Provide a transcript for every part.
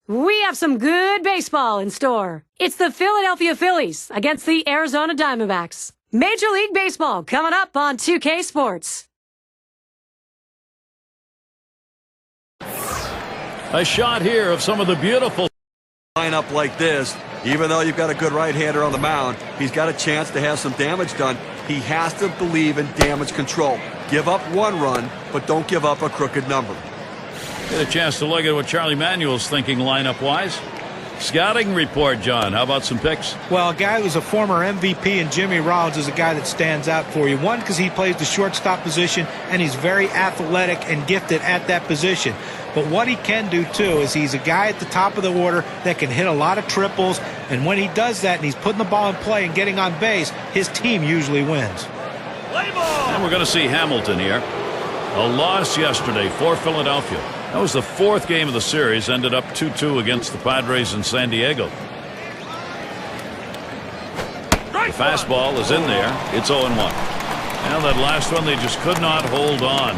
We have some good baseball in store. It's the Philadelphia Phillies against the Arizona Diamondbacks. Major League Baseball coming up on 2K Sports. A shot here of some of the beautiful lineup like this. Even though you've got a good right-hander on the mound, he's got a chance to have some damage done. He has to believe in damage control. Give up one run, but don't give up a crooked number. Get a chance to look at what Charlie Manuel's thinking lineup-wise. Scouting report, John. How about some picks? Well, a guy who's a former MVP and Jimmy Rollins is a guy that stands out for you. One, because he plays the shortstop position, and he's very athletic and gifted at that position. But what he can do, too, is he's a guy at the top of the order that can hit a lot of triples. And when he does that and he's putting the ball in play and getting on base, his team usually wins. And we're going to see Hamilton here. A loss yesterday for Philadelphia. That was the fourth game of the series. Ended up 2-2 against the Padres in San Diego. The fastball is in there. It's 0-1. And that last one, they just could not hold on.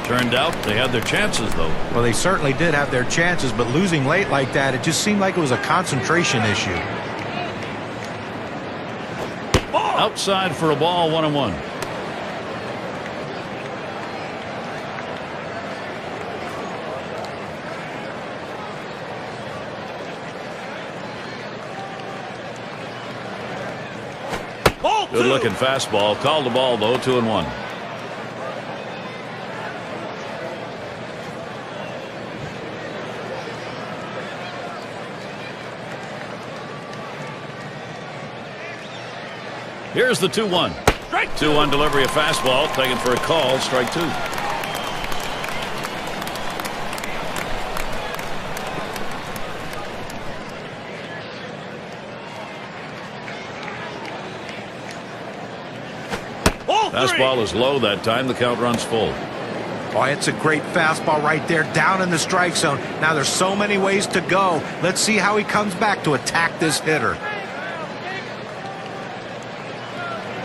Turned out they had their chances, though. Well, they certainly did have their chances, but losing late like that, it just seemed like it was a concentration issue. Outside for a ball, 1-1. Good looking fastball. Called the ball, though, 2-1. Here's the 2-1. 2-1 delivery of fastball. Taken for a call. Strike two. Fastball is low that time. The count runs full. Oh, it's a great fastball right there down in the strike zone. Now there's so many ways to go. Let's see how he comes back to attack this hitter.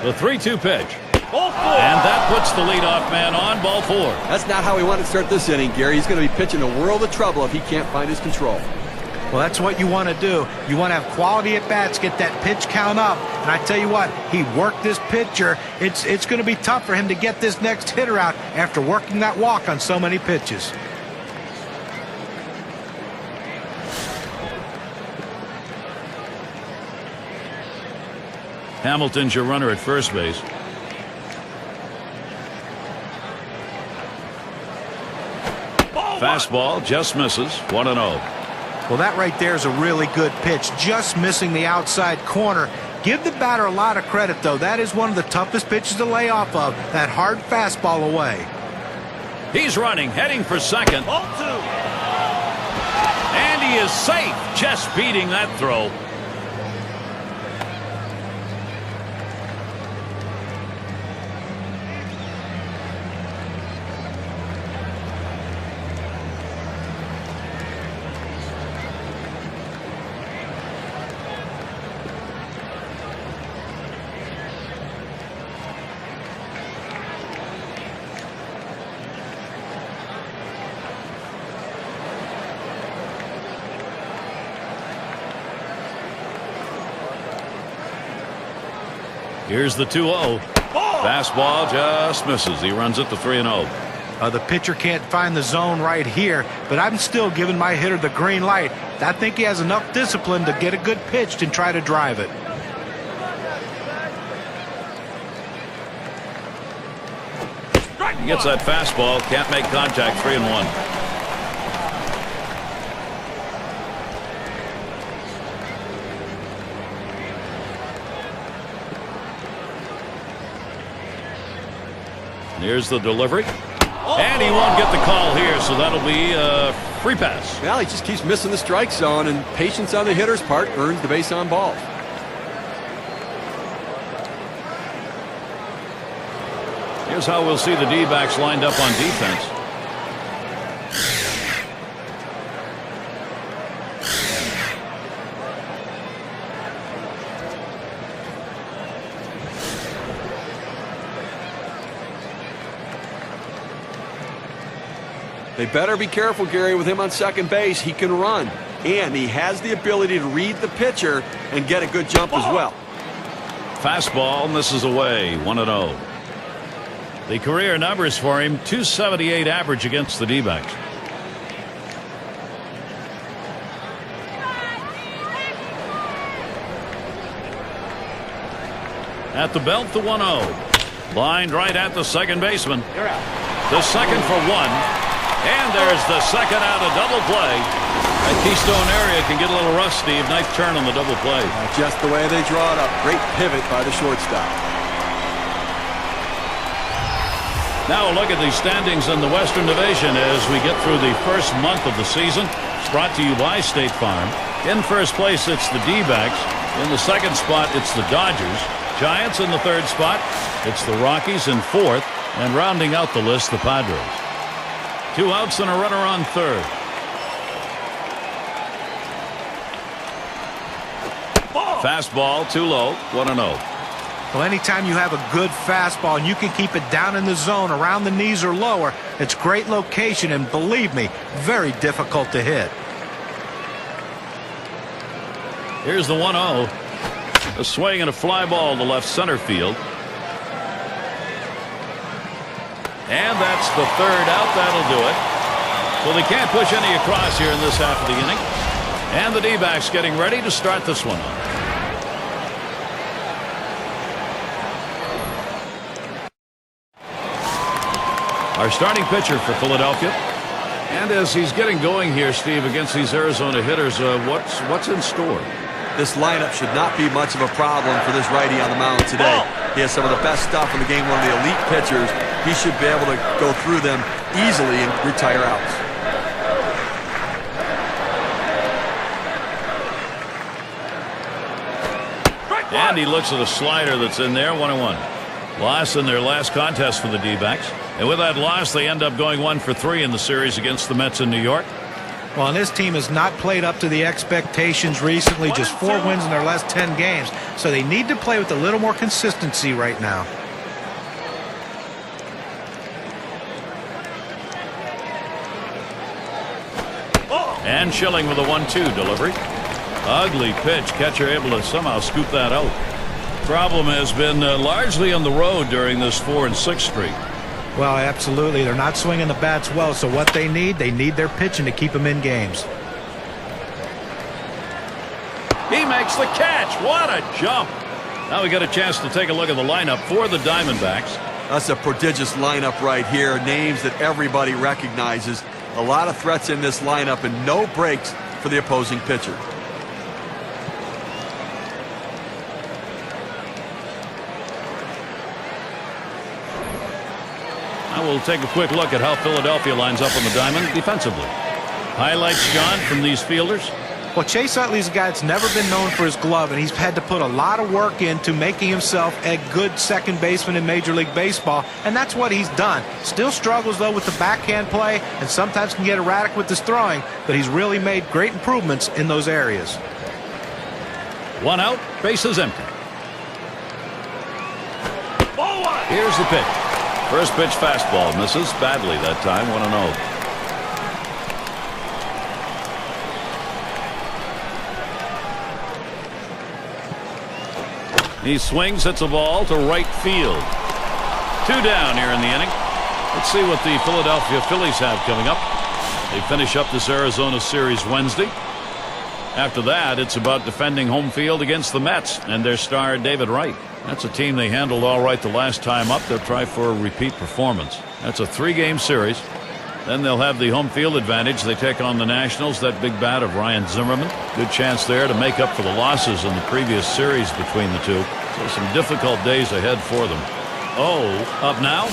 The 3-2 pitch. And that puts the leadoff man on, ball four. That's not how he wanted to start this inning, Gary. He's going to be pitching a world of trouble if he can't find his control. Well, that's what you want to do. You want to have quality at bats, get that pitch count up. And I tell you what, he worked this pitcher. It's going to be tough for him to get this next hitter out after working that walk on so many pitches. Hamilton's your runner at first base. Fastball just misses. 1-0. Well, that right there is a really good pitch, just missing the outside corner. Give the batter a lot of credit, though. That is one of the toughest pitches to lay off of, that hard fastball away. He's running, heading for second. And he is safe, just beating that throw. Here's the 2-0. Fastball just misses. He runs it to 3-0. The pitcher can't find the zone right here, but I'm still giving my hitter the green light. I think he has enough discipline to get a good pitch and try to drive it. He gets that fastball. Can't make contact. 3-1. Here's the delivery. And he won't get the call here, so that'll be a free pass. Well, he just keeps missing the strike zone, and patience on the hitter's part earns the base on balls. Here's how we'll see the D-backs lined up on defense. They better be careful, Gary, with him on second base. He can run, and he has the ability to read the pitcher and get a good jump as well. Fastball misses away, 1-0. The career numbers for him, .278 average against the D-backs. At the belt, the 1-0. Lined right at the second baseman. The second for one. And there's the second out of double play. That Keystone area can get a little rough, Steve. Nice turn on the double play. Just the way they draw it up. Great pivot by the shortstop. Now a look at the standings in the Western Division as we get through the first month of the season. It's brought to you by State Farm. In first place, it's the D-backs. In the second spot, it's the Dodgers. Giants in the third spot. It's the Rockies in fourth. And rounding out the list, the Padres. 2 outs and a runner on third. Fastball too low, 1-0. Well, anytime you have a good fastball and you can keep it down in the zone around the knees or lower, it's great location and, believe me, very difficult to hit. Here's the 1-0. A swing and a fly ball to left center field. And that's the third out. That'll do it. So they can't push any across here in this half of the inning. And the D-backs getting ready to start this one. Our starting pitcher for Philadelphia. And as he's getting going here, Steve, against these Arizona hitters, what's in store? This lineup should not be much of a problem for this righty on the mound today. He has some of the best stuff in the game, one of the elite pitchers. He should be able to go through them easily and retire outs. And he looks at a slider that's in there, 1-1. Loss in their last contest for the D-backs. And with that loss, they end up going 1 for 3 in the series against the Mets in New York. Well, and this team has not played up to the expectations recently, just 4 wins in their last 10 games. So they need to play with a little more consistency right now. And Schilling with a 1-2 delivery. Ugly pitch. Catcher able to somehow scoop that out. Problem has been largely on the road during this 4 and 6 streak. Well, absolutely. They're not swinging the bats well, so what they need their pitching to keep them in games. He makes the catch. What a jump. Now we got a chance to take a look at the lineup for the Diamondbacks. That's a prodigious lineup right here. Names that everybody recognizes. A lot of threats in this lineup and no breaks for the opposing pitcher. Now we'll take a quick look at how Philadelphia lines up on the diamond defensively. Highlights, John, from these fielders. Well, Chase Utley's a guy that's never been known for his glove, and he's had to put a lot of work into making himself a good second baseman in Major League Baseball, and that's what he's done. Still struggles, though, with the backhand play, and sometimes can get erratic with his throwing, but he's really made great improvements in those areas. 1 out, bases empty. Here's the pitch. First pitch fastball misses badly that time, 1-0. He swings, hits a ball to right field. 2 down here in the inning. Let's see what the Philadelphia Phillies have coming up. They finish up this Arizona series Wednesday. After that, it's about defending home field against the Mets and their star David Wright. That's a team they handled all right the last time up. They'll try for a repeat performance. That's a 3-game series. Then they'll have the home field advantage. They take on the Nationals. That big bat of Ryan Zimmerman. Good chance there to make up for the losses in the previous series between the two. So some difficult days ahead for them. Oh, up now?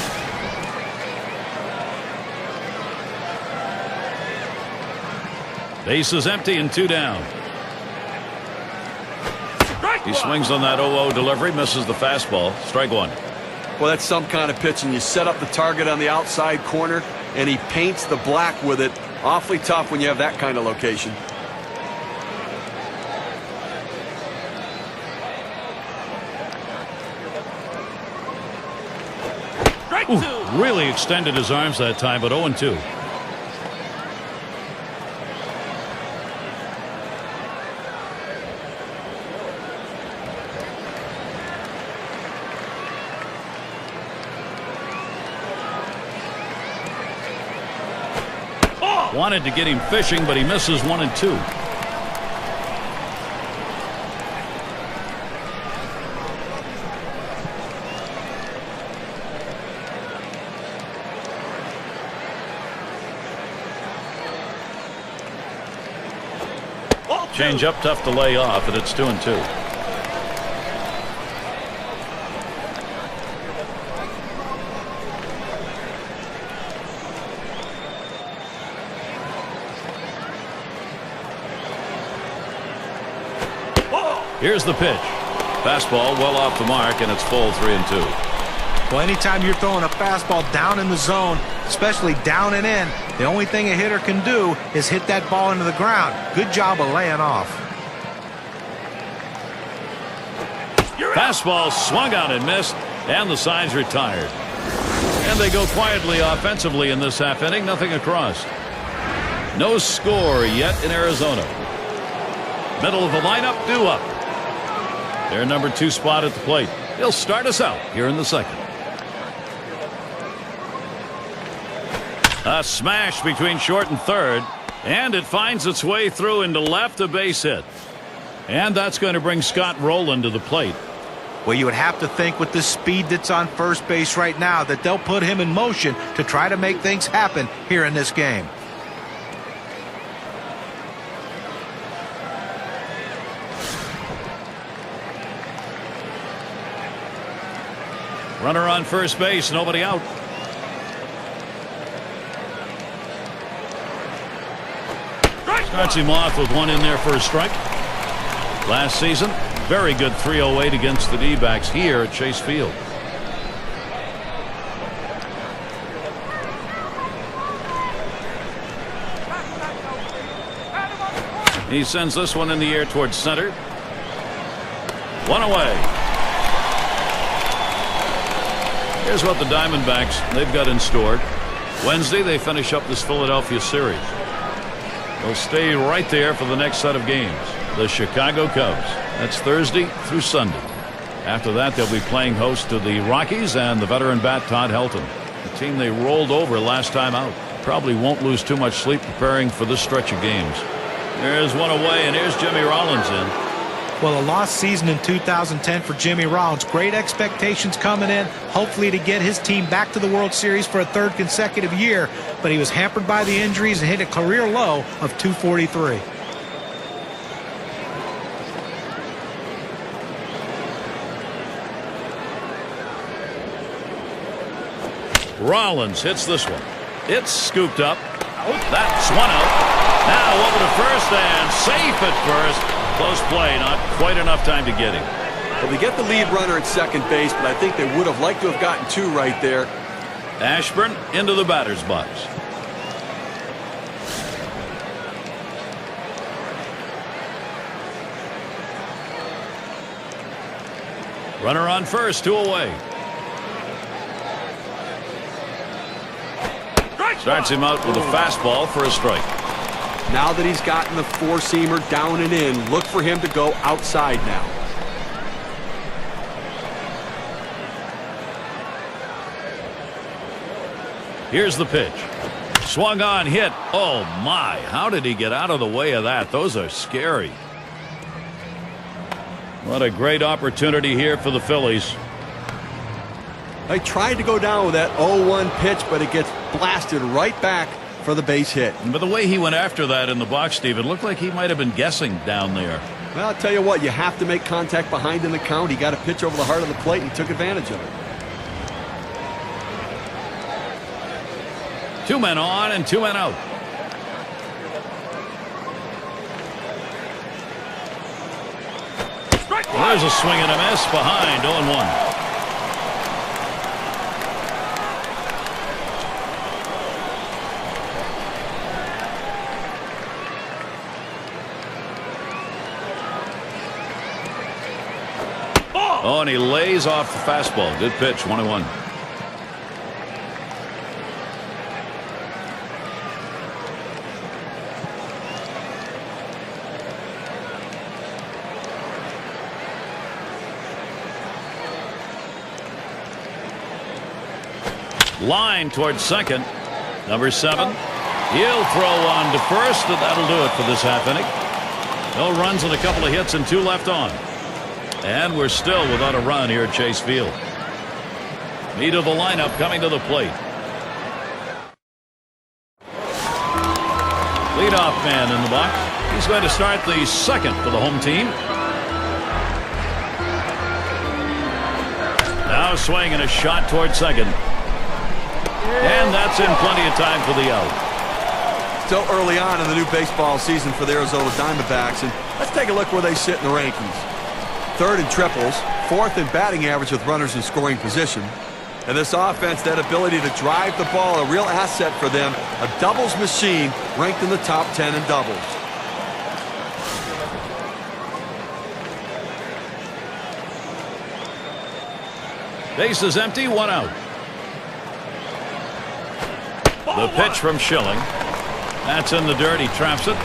Base is empty and 2 down. He swings on that 0-0 delivery, misses the fastball. Strike 1. Well, that's some kind of pitch, and you set up the target on the outside corner, and he paints the black with it. Awfully tough when you have that kind of location. Ooh, really extended his arms that time, but 0-2. Wanted to get him fishing, but he misses 1 and 2. Change up tough to lay off, and it's 2 and 2. Here's the pitch. Fastball well off the mark, and it's full 3 and 2. Well, anytime you're throwing a fastball down in the zone, especially down and in, the only thing a hitter can do is hit that ball into the ground. Good job of laying off. Fastball swung on and missed, and the side's retired. And they go quietly offensively in this half inning, nothing across. No score yet in Arizona. Middle of the lineup, due up. Their number 2 spot at the plate. He'll start us out here in the second. A smash between short and third, and it finds its way through into left, a base hit. And that's going to bring Scott Rowland to the plate. Well, you would have to think with the speed that's on first base right now that they'll put him in motion to try to make things happen here in this game. Runner on first base, nobody out. Starts him off with 1 in there for a strike. Last season, very good 308 against the D-backs here at Chase Field. He sends this one in the air towards center. 1 away. Here's what the Diamondbacks they've got in store. Wednesday they finish up this Philadelphia series. They'll stay right there for the next set of games. The Chicago Cubs. That's Thursday through Sunday. After that they'll be playing host to the Rockies and the veteran bat Todd Helton. The team they rolled over last time out. Probably won't lose too much sleep preparing for this stretch of games. There's 1 away, and here's Jimmy Rollins in. Well, a lost season in 2010 for Jimmy Rollins. Great expectations coming in, hopefully to get his team back to the World Series for a 3rd consecutive year, but he was hampered by the injuries and hit a career low of 243. Rollins hits this one. It's scooped up. That's 1 out. Now over to first and safe at first. Close play, not quite enough time to get him. Well, they get the lead runner at second base, but I think they would have liked to have gotten 2 right there. Ashburn into the batter's box. Runner on first, 2 away. Starts him out with a fastball for a strike. Now that he's gotten the 4-seamer down and in, look for him to go outside now. Here's the pitch. Swung on, hit. Oh my, how did he get out of the way of that? Those are scary. What a great opportunity here for the Phillies. They tried to go down with that 0-1 pitch, but it gets blasted right back for the base hit. But the way he went after that in the box, Steve, it looked like he might have been guessing down there. Well, I'll tell you what, you have to make contact behind in the count. He got a pitch over the heart of the plate and took advantage of it. 2 men on and 2 men out. There's a swing and a miss behind 0-1. Oh, and he lays off the fastball. Good pitch, 1-1. Line towards second. Number 7. He'll throw on to first, and that'll do it for this half inning. No runs and a couple of hits and 2 left on. And we're still without a run here at Chase Field. Meat of the lineup coming to the plate. Leadoff man in the box. He's going to start the second for the home team. Now swing and a shot toward second. And that's in plenty of time for the out. Still early on in the new baseball season for the Arizona Diamondbacks. And let's take a look where they sit in the rankings. 3rd in triples, 4th in batting average with runners in scoring position. And this offense, that ability to drive the ball, a real asset for them. A doubles machine ranked in the top 10 in doubles. Base is empty, 1 out. The pitch from Schilling. That's in the dirt. He traps it.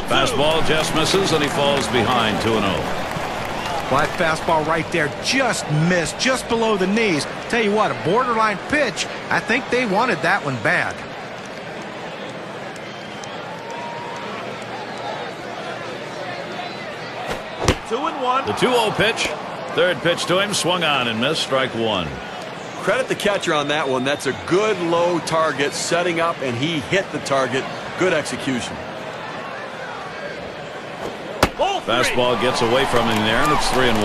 Fastball just misses, and he falls behind 2-0. Well, that fastball right there just missed, just below the knees. Tell you what, a borderline pitch. I think they wanted that one bad. 2-1. The 2-0 pitch. 3rd pitch to him, swung on and missed. Strike 1. Credit the catcher on that one. That's a good low target, setting up, and he hit the target. Good execution. Fastball gets away from him there, and it's 3-1.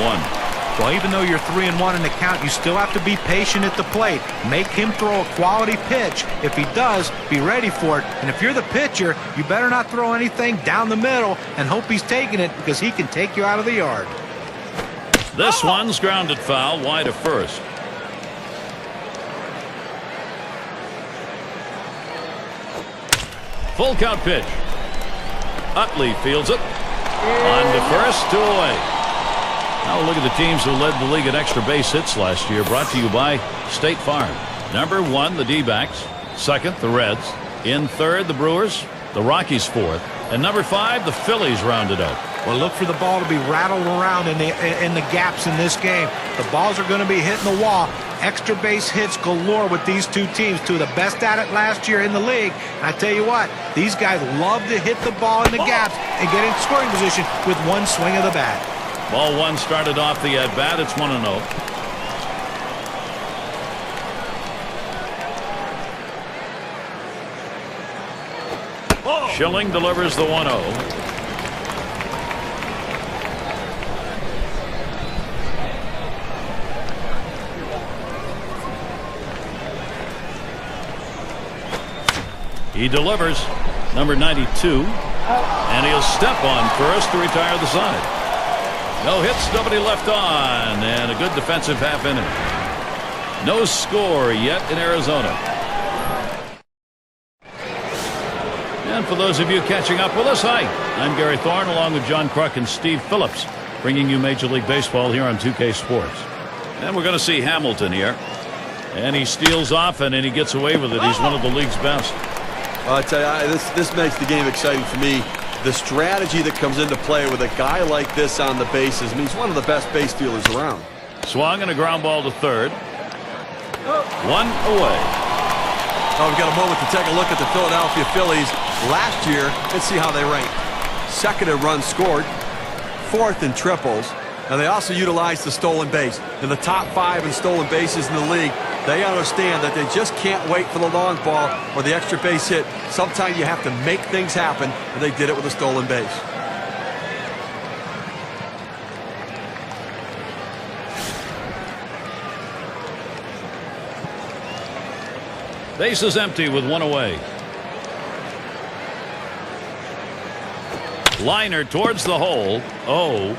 Well, even though you're 3-1 in the count, you still have to be patient at the plate. Make him throw a quality pitch. If he does, be ready for it. And if you're the pitcher, you better not throw anything down the middle and hope he's taking it, because he can take you out of the yard. This one's grounded foul, wide of first. Full count pitch. Utley fields it. On to first, 2 away. Now look at the teams who led the league in extra base hits last year. Brought to you by State Farm. Number 1, the D-backs. 2nd, the Reds. In 3rd, the Brewers. The Rockies 4th. And number 5, the Phillies rounded out. Well, look for the ball to be rattled around in the gaps in this game. The balls are going to be hitting the wall. Extra base hits galore with these two teams. 2 of the best at it last year in the league. And I tell you what, these guys love to hit the ball in the gaps and get in scoring position with one swing of the bat. Ball 1 started off the at-bat. It's 1-0. Schilling delivers the 1-0. He delivers, number 92, and he'll step on first to retire the side. No hits, nobody left on, and a good defensive half inning. No score yet in Arizona. And for those of you catching up with us, hi, I'm Gary Thorne along with John Kruk and Steve Phillips, bringing you Major League Baseball here on 2K Sports. And we're going to see Hamilton here. And he steals off, and then he gets away with it. He's one of the league's best. I tell you, this makes the game exciting for me. The strategy that comes into play with a guy like this on the bases means one of the best base stealers around. Swung and a ground ball to 3rd. 1 away. Oh, we've got a moment to take a look at the Philadelphia Phillies last year. Let's see how they rank. 2nd in runs scored, 4th in triples, and they also utilized the stolen base. In the top 5 in stolen bases in the league, they understand that they just can't wait for the long ball or the extra base hit. Sometimes you have to make things happen, and they did it with a stolen base. Base is empty with 1 away. Liner towards the hole. Oh.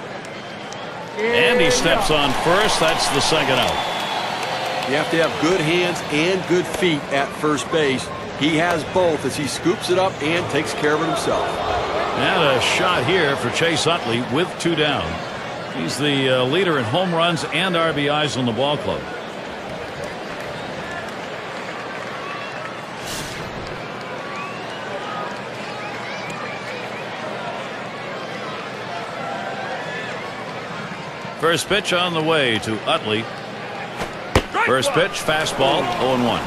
And he steps on first. That's the 2nd out. You have to have good hands and good feet at first base. He has both as he scoops it up and takes care of it himself. And a shot here for Chase Utley with 2 down. He's the leader in home runs and RBIs on the ball club. First pitch on the way to Utley. First pitch, fastball, 0-1.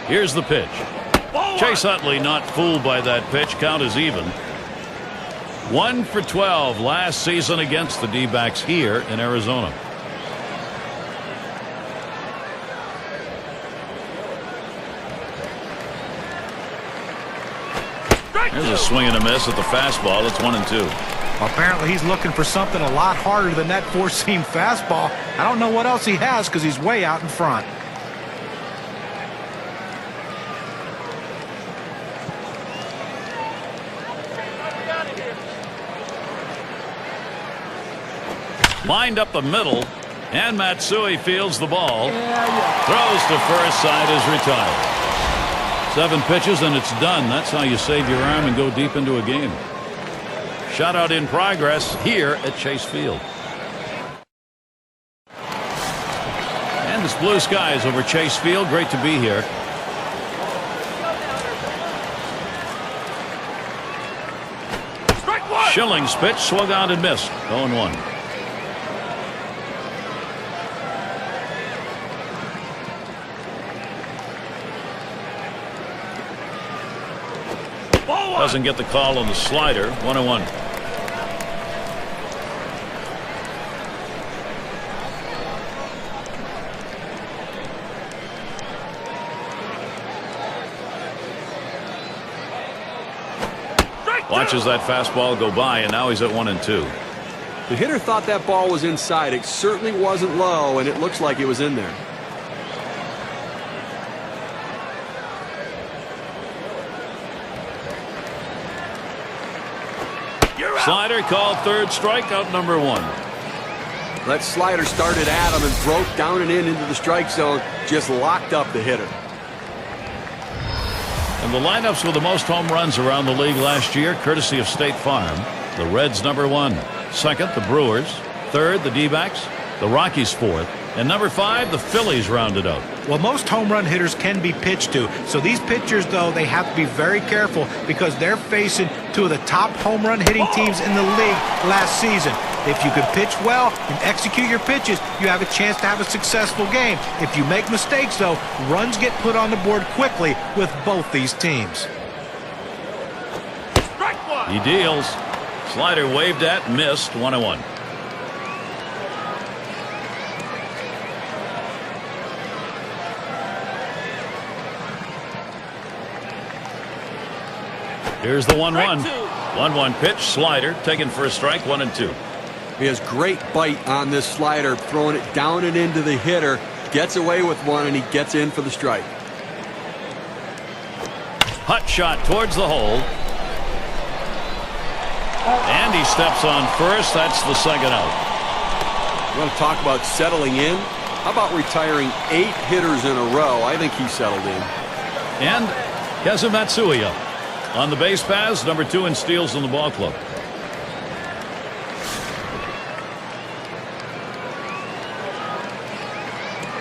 Here's the pitch. Chase Utley not fooled by that pitch. Count is even. 1 for 12 last season against the D-backs here in Arizona. There's a swing and a miss at the fastball. It's 1-2. Apparently he's looking for something a lot harder than that four-seam fastball. I don't know what else he has because he's way out in front. Lined up the middle, and Matsui fields the ball. Throws to first, side is retired. 7 pitches and it's done. That's how you save your arm and go deep into a game. Shutout in progress here at Chase Field. And it's blue skies over Chase Field. Great to be here. Schilling's pitch swung on and missed. 0-1. Doesn't get the call on the slider. 1-1. Watches that fastball go by, and now he's at 1-2. The hitter thought that ball was inside. It certainly wasn't low, and it looks like it was in there. Slider called third, strikeout number 1. That slider started at him and broke down and in into the strike zone, just locked up the hitter. And the lineups with the most home runs around the league last year, courtesy of State Farm. The Reds number 1. Second, the Brewers. Third, the D-backs. The Rockies fourth. And number 5, the Phillies rounded out. Well, most home run hitters can be pitched to. So these pitchers, though, they have to be very careful because they're facing 2 of the top home run hitting teams in the league last season. If you can pitch well and execute your pitches, you have a chance to have a successful game. If you make mistakes, though, runs get put on the board quickly with both these teams. He deals. Slider waved at, missed. 1-1. Here's the 1-1. 1-1 pitch, slider, taken for a strike, 1-2. He has great bite on this slider, throwing it down and into the hitter, gets away with one, and he gets in for the strike. Hut shot towards the hole. And he steps on first. That's the second out. You want to talk about settling in? How about retiring 8 hitters in a row? I think he settled in. And Kazu Matsui up. On the base paths, number 2 in steals in the ball club.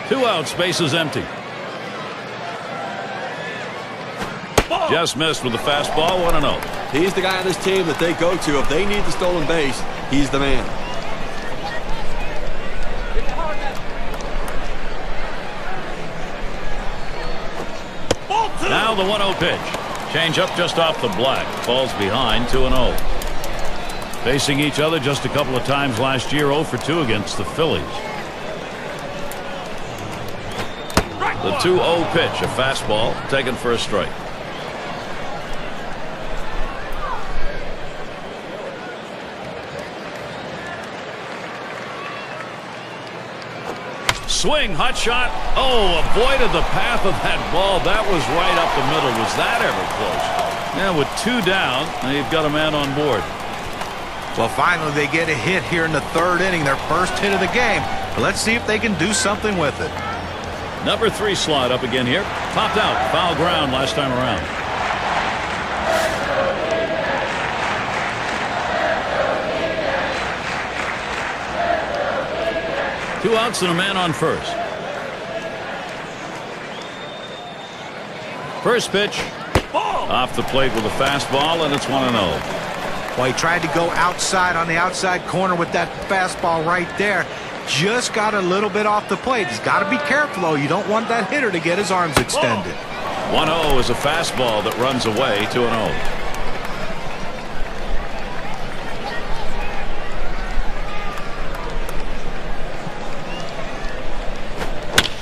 Two outs, bases empty. Just missed with the fastball, 1-0. He's the guy on this team that they go to. If they need the stolen base, he's the man. Now the 1-0 pitch. Change up just off the black. Falls behind, 2-0. Facing each other just a couple of times last year, 0 for 2 against the Phillies. The 2-0 pitch, a fastball, taken for a strike. Swing, hot shot. Oh, avoided the path of that ball. That was right up the middle. Was that ever close? Yeah, with 2 down, they've got a man on board. Well, finally they get a hit here in the 3rd inning, their first hit of the game. But let's see if they can do something with it. Number 3 slide up again here. Popped out. Foul ground last time around. 2 outs and a man on first. First pitch. Off the plate with a fastball, and it's 1-0. Well, he tried to go outside on the outside corner with that fastball right there. Just got a little bit off the plate. He's got to be careful, though. You don't want that hitter to get his arms extended. 1-0 is a fastball that runs away. 2-0.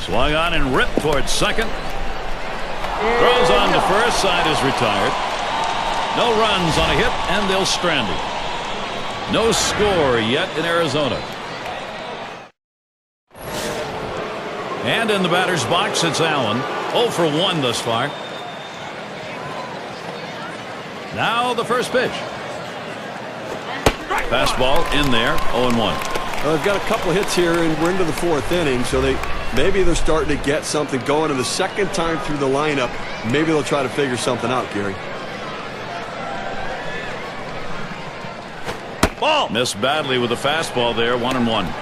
Swung on and ripped towards second. Throws on to first. Side is retired. No runs on a hit, and they'll strand him. No score yet in Arizona. And in the batter's box, it's Allen. 0 for 1 thus far. Now the first pitch. Fastball in there. 0-1. Well, they've got a couple hits here, and we're into the 4th inning, so maybe they're starting to get something going. And the second time through the lineup, maybe they'll try to figure something out, Gary. Ball. Missed badly with a fastball there. 1-1.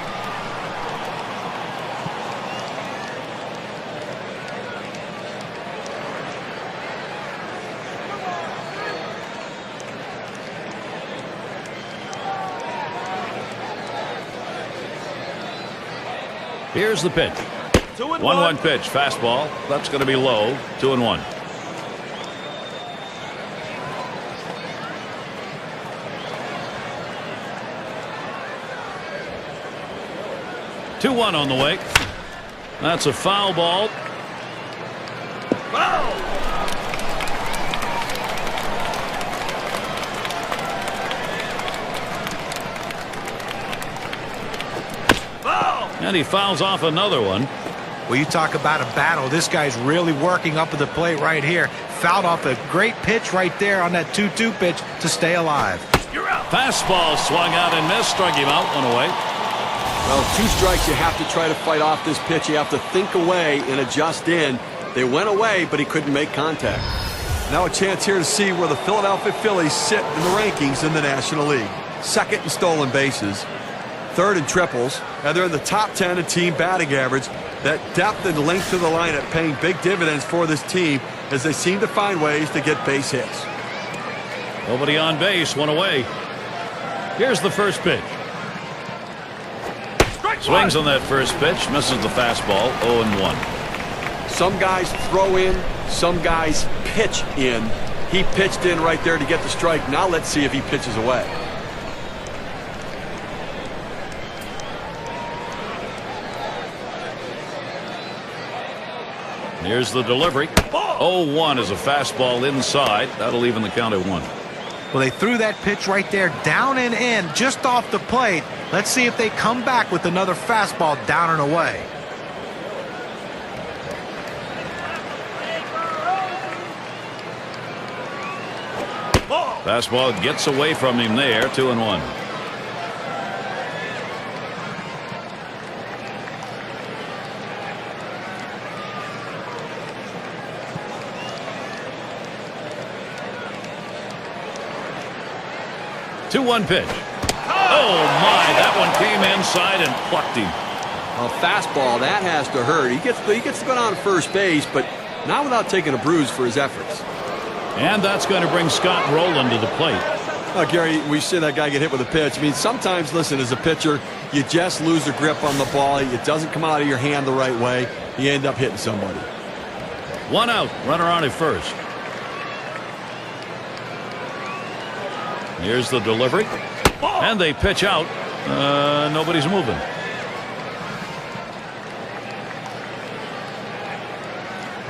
Here's the pitch. 1-1 pitch. Fastball. That's going to be low. 2-1. Two-1 on the way. That's a foul ball. And he fouls off another one. Well, you talk about a battle. This guy's really working up at the plate right here. Fouled off a great pitch right there on that 2-2 pitch to stay alive. You're out. Fastball swung out and missed. Struck him out. 1 away. Well, 2 strikes, you have to try to fight off this pitch. You have to think away and adjust in. They went away, but he couldn't make contact. Now a chance here to see where the Philadelphia Phillies sit in the rankings in the National League. 2nd in stolen bases, 3rd in triples, and they're in the top 10 in team batting average. That depth and length of the lineup paying big dividends for this team as they seem to find ways to get base hits. Nobody on base. 1 away. Here's the first pitch. Swings on that first pitch. Misses the fastball. 0-1. Some guys throw in, some guys pitch in. He pitched in right there to get the strike. Now let's see if he pitches away. Here's the delivery. 0-1 is a fastball inside. That'll even the count at 1. Well, they threw that pitch right there down and in just off the plate. Let's see if they come back with another fastball down and away. Fastball gets away from him there. 2-1. Two-one pitch. Oh my! That one came inside and plucked him. A fastball that has to hurt. He gets to go down to first base, but not without taking a bruise for his efforts. And that's going to bring Scott Rowland to the plate. Gary, we see that guy get hit with a pitch. I mean, sometimes, listen, as a pitcher, you just lose the grip on the ball. It doesn't come out of your hand the right way. You end up hitting somebody. 1 out. Runner on at first. Here's the delivery. And they pitch out. Nobody's moving.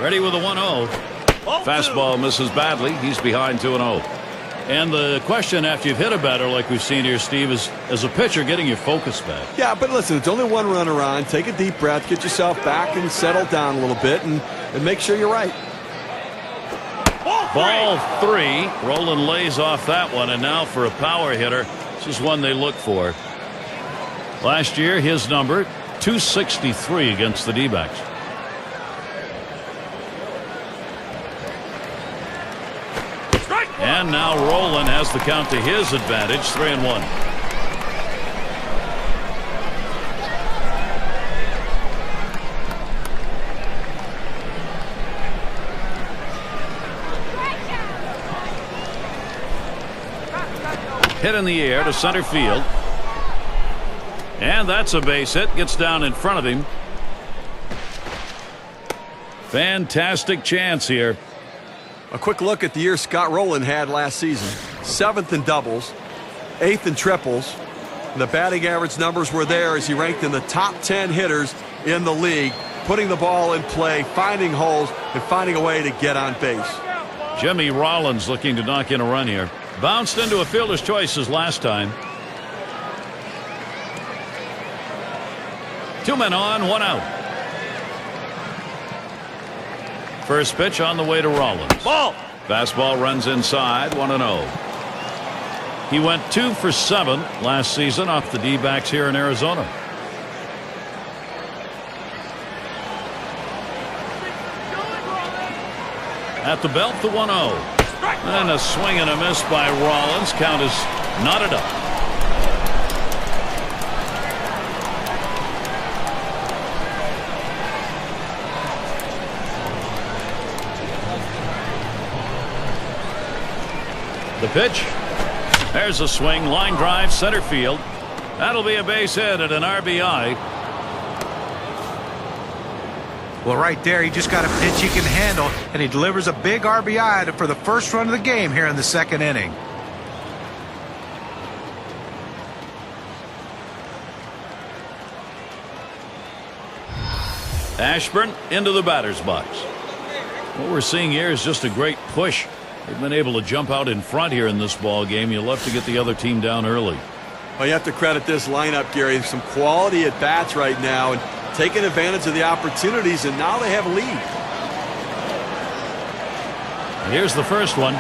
Ready with a 1-0. Fastball misses badly. He's behind 2-0. And the question after you've hit a batter like we've seen here, Steve, is as a pitcher getting your focus back. Yeah, but listen, it's only one runner on. Take a deep breath, get yourself back and settle down a little bit and make sure you're right. Ball 3. Rowland lays off that one, and now for a power hitter. This is one they look for. Last year, his number, 263 against the D-backs. And now Rowland has the count to his advantage, 3-1. Hit in the air to center field. And that's a base hit. Gets down in front of him. Fantastic chance here. A quick look at the year Scott Rowland had last season. 7th in doubles, 8th in triples. The batting average numbers were there as he ranked in the top 10 hitters in the league, putting the ball in play, finding holes, and finding a way to get on base. Jimmy Rollins looking to knock in a run here. Bounced into a fielder's choices last time. 2 men on, 1 out. First pitch on the way to Rollins. Ball. Fastball runs inside, 1-0. He went 2 for 7 last season off the D-backs here in Arizona. At the belt, the 1-0. And a swing and a miss by Rollins. Count is knotted up. The pitch. There's a swing. Line drive, center field. That'll be a base hit at an RBI. Well, right there, he just got a pitch he can handle, and he delivers a big RBI for the first run of the game here in the second inning. Ashburn into the batter's box. What we're seeing here is just a great push. They've been able to jump out in front here in this ball game. You love to get the other team down early. Well, you have to credit this lineup, Gary. Some quality at bats right now and taking advantage of the opportunities, and now they have a lead. And here's the first one.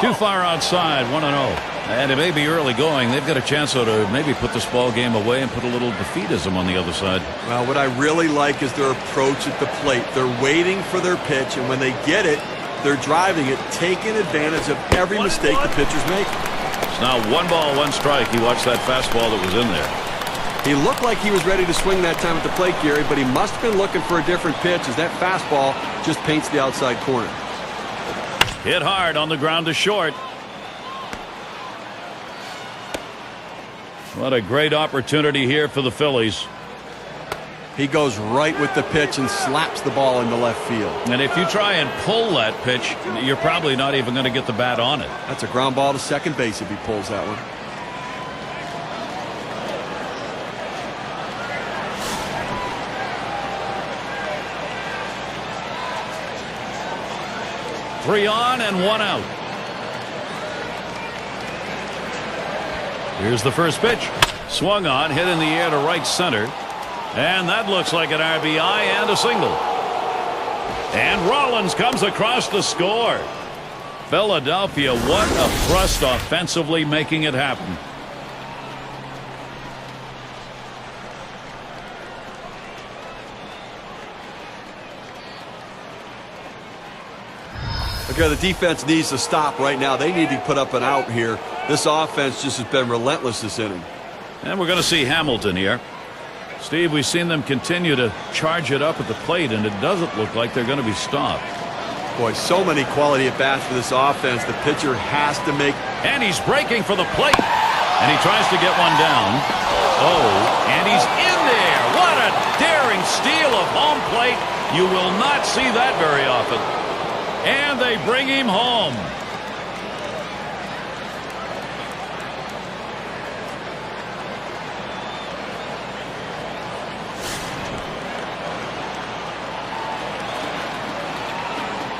Too far outside, 1-0. And it may be early going. They've got a chance though to maybe put this ball game away and put a little defeatism on the other side. Well, what I really like is their approach at the plate. They're waiting for their pitch, and when they get it, they're driving it, taking advantage of every mistake the pitchers make. It's now 1 ball, 1 strike. You watch that fastball that was in there. He looked like he was ready to swing that time at the plate, Gary, but he must have been looking for a different pitch as that fastball just paints the outside corner. Hit hard on the ground to short. What a great opportunity here for the Phillies. He goes right with the pitch and slaps the ball into left field. And if you try and pull that pitch, you're probably not even going to get the bat on it. That's a ground ball to second base if he pulls that one. Three on and 1 out. Here's the first pitch. Swung on, hit in the air to right center. And that looks like an RBI and a single. And Rollins comes across to score. Philadelphia, what a thrust offensively, making it happen. Okay, the defense needs to stop right now. They need to put up an out here. This offense just has been relentless this inning. And we're going to see Hamilton here. Steve, we've seen them continue to charge it up at the plate, and it doesn't look like they're going to be stopped. Boy, so many quality at bats for this offense. The pitcher has to make. And he's breaking for the plate. And he tries to get one down. Oh, and he's in there. What a daring steal of home plate. You will not see that very often. And they bring him home.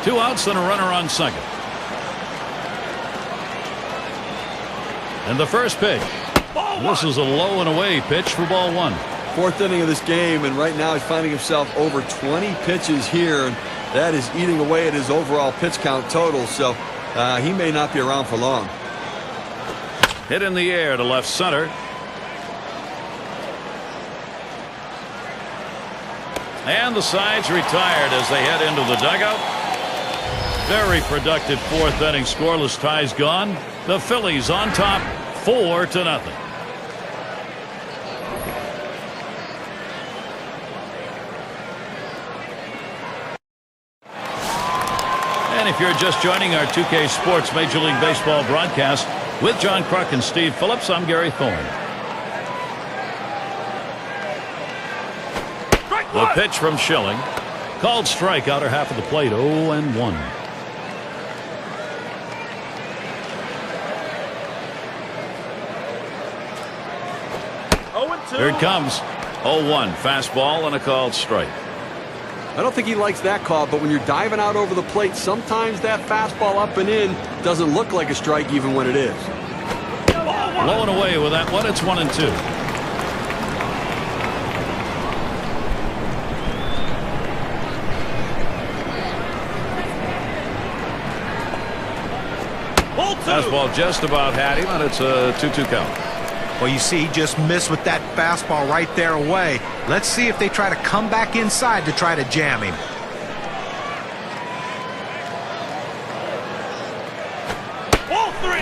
Two outs and a runner on second. And the first pitch. This is a low and away pitch for ball 1. 4th inning of this game, and right now he's finding himself over 20 pitches here, and that is eating away at his overall pitch count total, so he may not be around for long. Hit in the air to left center. And the side's retired as they head into the dugout. Very productive 4th inning. Scoreless ties gone. The Phillies on top 4-0. And if you're just joining our 2K Sports Major League Baseball broadcast, With John Kruk and Steve Phillips, I'm Gary Thorne. The pitch from Schilling. Called strike, outer half of the plate, 0-1. Here it comes. 0-1. Fastball and a called strike. I don't think he likes that call, but when you're diving out over the plate, sometimes that fastball up and in doesn't look like a strike even when it is. Low and away with that one. It's 1-2. Fastball just about had him, and it's a 2-2 count. Well, you see, he just missed with that fastball right there away. Let's see if they try to come back inside to try to jam him.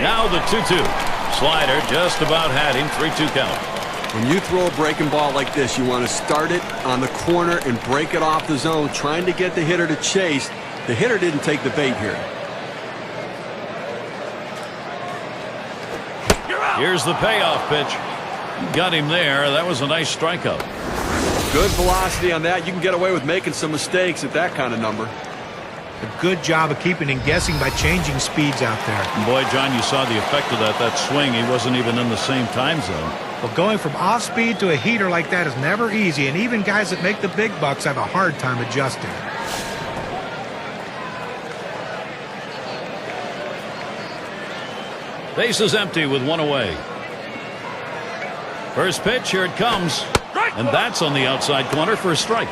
Now the 2-2. Slider just about had him. 3-2 count. When you throw a breaking ball like this, you want to start it on the corner and break it off the zone, trying to get the hitter to chase. The hitter didn't take the bait here. Here's the payoff pitch. Got him there. That was a nice strikeout. Good velocity on that. You can get away with making some mistakes at that kind of number. A good job of keeping him guessing by changing speeds out there. And boy, John, you saw the effect of that swing. He wasn't even in the same time zone. Well, going from off speed to a heater like that is never easy, and even guys that make the big bucks have a hard time adjusting. Base is empty with one away. First pitch, here it comes. And that's on the outside corner for a strike.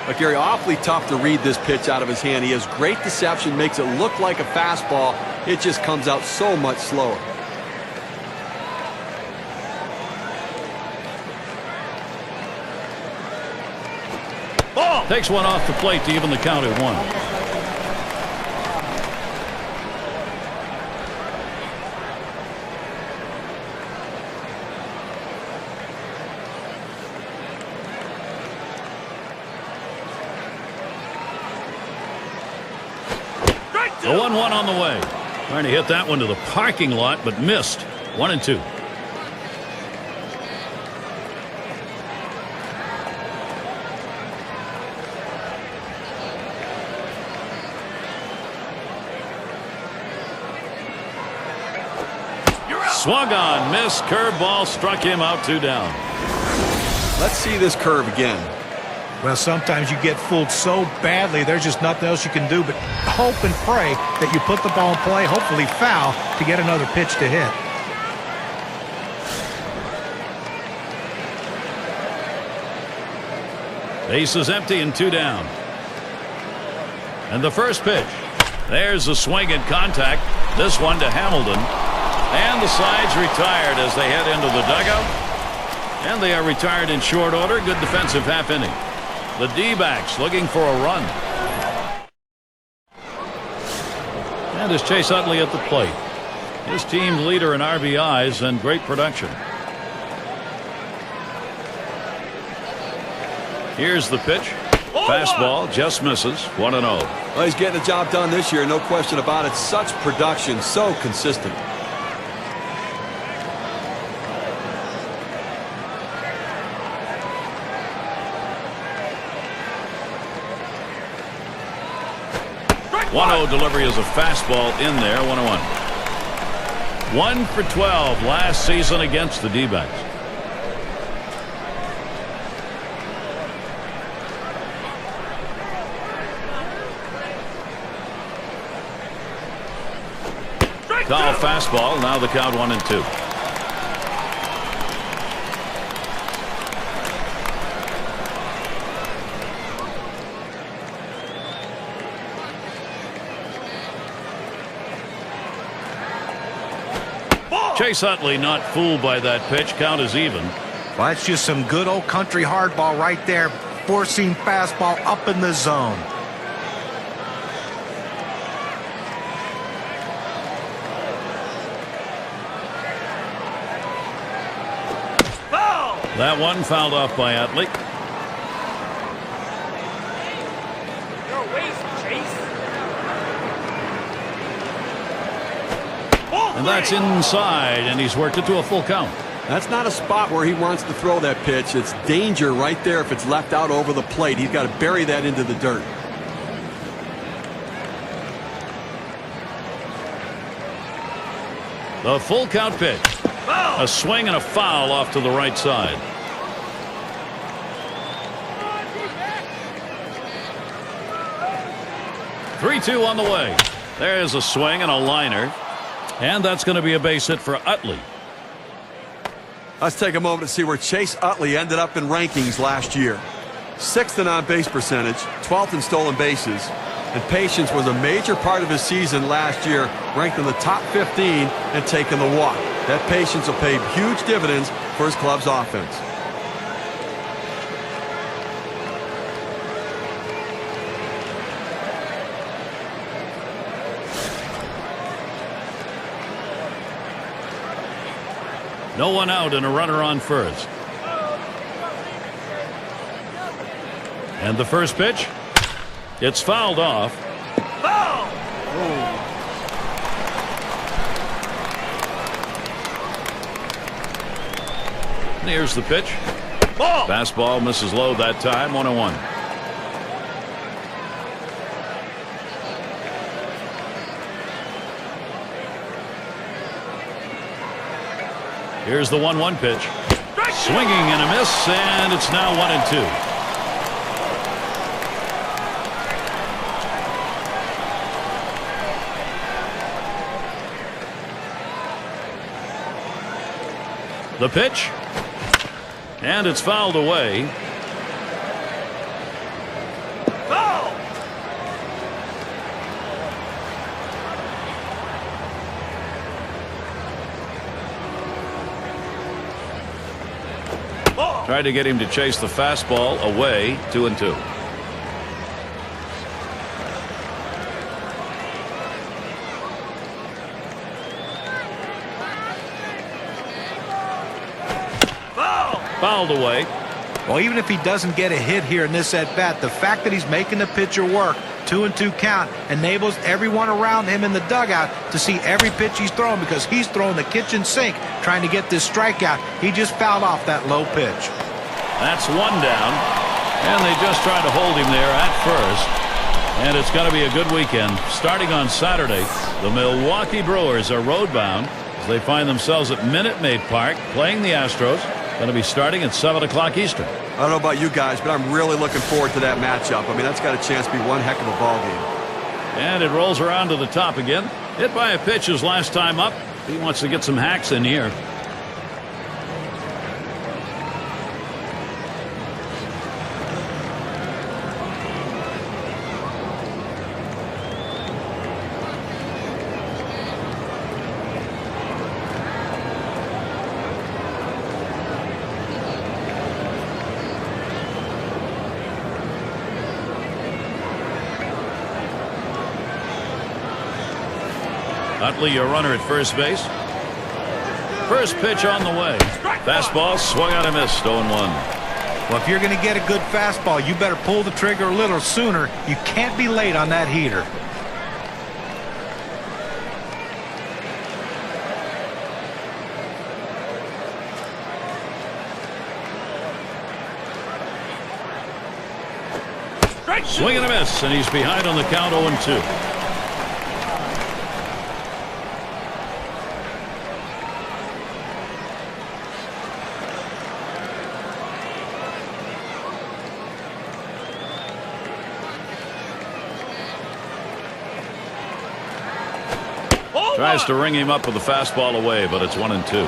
But Gary, awfully tough to read this pitch out of his hand. He has great deception, makes it look like a fastball. It just comes out so much slower. Ball. Takes one off the plate to even the count at 1. The 1-1 on the way. Trying to hit that one to the parking lot, but missed. 1-2. Swung on, missed, curveball, struck him out, 2 down. Let's see this curve again. Well, sometimes you get fooled so badly, there's just nothing else you can do but hope and pray that you put the ball in play, hopefully foul, to get another pitch to hit. Base is empty and 2 down. And the first pitch. There's a swing and contact. This one to Hamilton. And the side's retired as they head into the dugout. And they are retired in short order. Good defensive half inning. The D-backs looking for a run. And it's Chase Utley at the plate. His team's leader in RBIs and great production. Here's the pitch. Fastball just misses. 1-0. Well, he's getting the job done this year, no question about it. Such production, so consistent. .10 delivery is a fastball in there. 1-1. 1 for 12 last season against the D-backs. Foul fastball. Now the count 1-2. Chase Utley not fooled by that pitch. Count is even. Well, that's just some good old country hardball right there. Four-seam fastball up in the zone. Foul! That one fouled off by Utley. And that's inside, and he's worked it to a full count. That's not a spot where he wants to throw that pitch. It's danger right there if it's left out over the plate. He's got to bury that into the dirt. The full count pitch. A swing and a foul off to the right side. "3-2 on the way." There's a swing and a liner. And that's going to be a base hit for Utley. Let's take a moment to see where Chase Utley ended up in rankings last year. 6th in on-base percentage, 12th in stolen bases. And patience was a major part of his season last year, ranked in the top 15 and taking the walk. That patience will pay huge dividends for his club's offense. No one out and a runner on first. And the first pitch, it's fouled off. Foul! And here's the pitch. Ball! Fastball misses low that time. 1-1. Here's the 1-1 pitch. Swinging and a miss, and it's now 1-2. The pitch, and it's fouled away. Foul! Ball! Tried to get him to chase the fastball away. 2-2. Fouled away. Well, even if he doesn't get a hit here in this at-bat, the fact that he's making the pitcher work, 2-2 count, enables everyone around him in the dugout to see every pitch he's throwing, because he's throwing the kitchen sink trying to get this strikeout. He just fouled off that low pitch. That's one down, and they just tried to hold him there at first. And it's going to be a good weekend. Starting on Saturday, the Milwaukee Brewers are roadbound as they find themselves at Minute Maid Park playing the Astros. Going to be starting at 7 o'clock Eastern. I don't know about you guys, but I'm really looking forward to that matchup. I mean, that's got a chance to be one heck of a ball game. And it rolls around to the top again. Hit by a pitch his last time up. He wants to get some hacks in here. Utley, a runner at first base. First pitch on the way. Fastball swung on and missed. 0-1. Well, if you're going to get a good fastball, you better pull the trigger a little sooner. You can't be late on that heater. Swing and a miss, and he's behind on the count. 0-2. Tries to ring him up with the fastball away, but it's 1-2.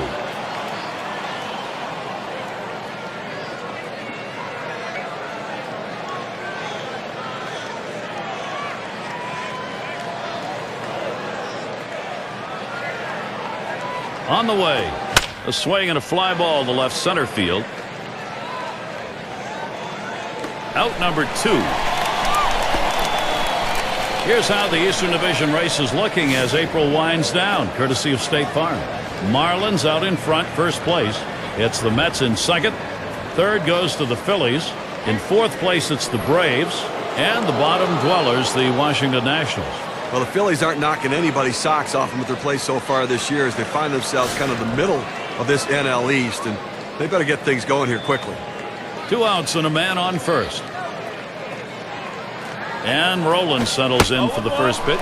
On the way, a swing and a fly ball to left center field. Out number 2. Here's how the Eastern Division race is looking as April winds down, courtesy of State Farm. Marlins out in front, first place. It's the Mets in second. Third goes to the Phillies. In fourth place, it's the Braves. And the bottom dwellers, the Washington Nationals. Well, the Phillies aren't knocking anybody's socks off them with their play so far this year as they find themselves kind of the middle of this NL East, and they better get things going here quickly. 2 outs and a man on first. And Rolen settles in for the first pitch.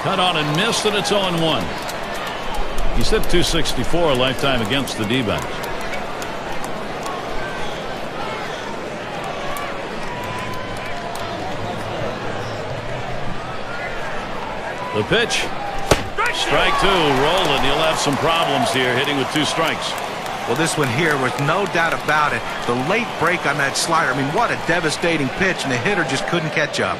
Cut on and missed, and it's 0-1. He's hit .264 a lifetime against the D-backs. The pitch. Strike 2. Rolen. He'll have some problems here hitting with 2 strikes. Well, this one here was no doubt about it. The late break on that slider. I mean, what a devastating pitch, and the hitter just couldn't catch up.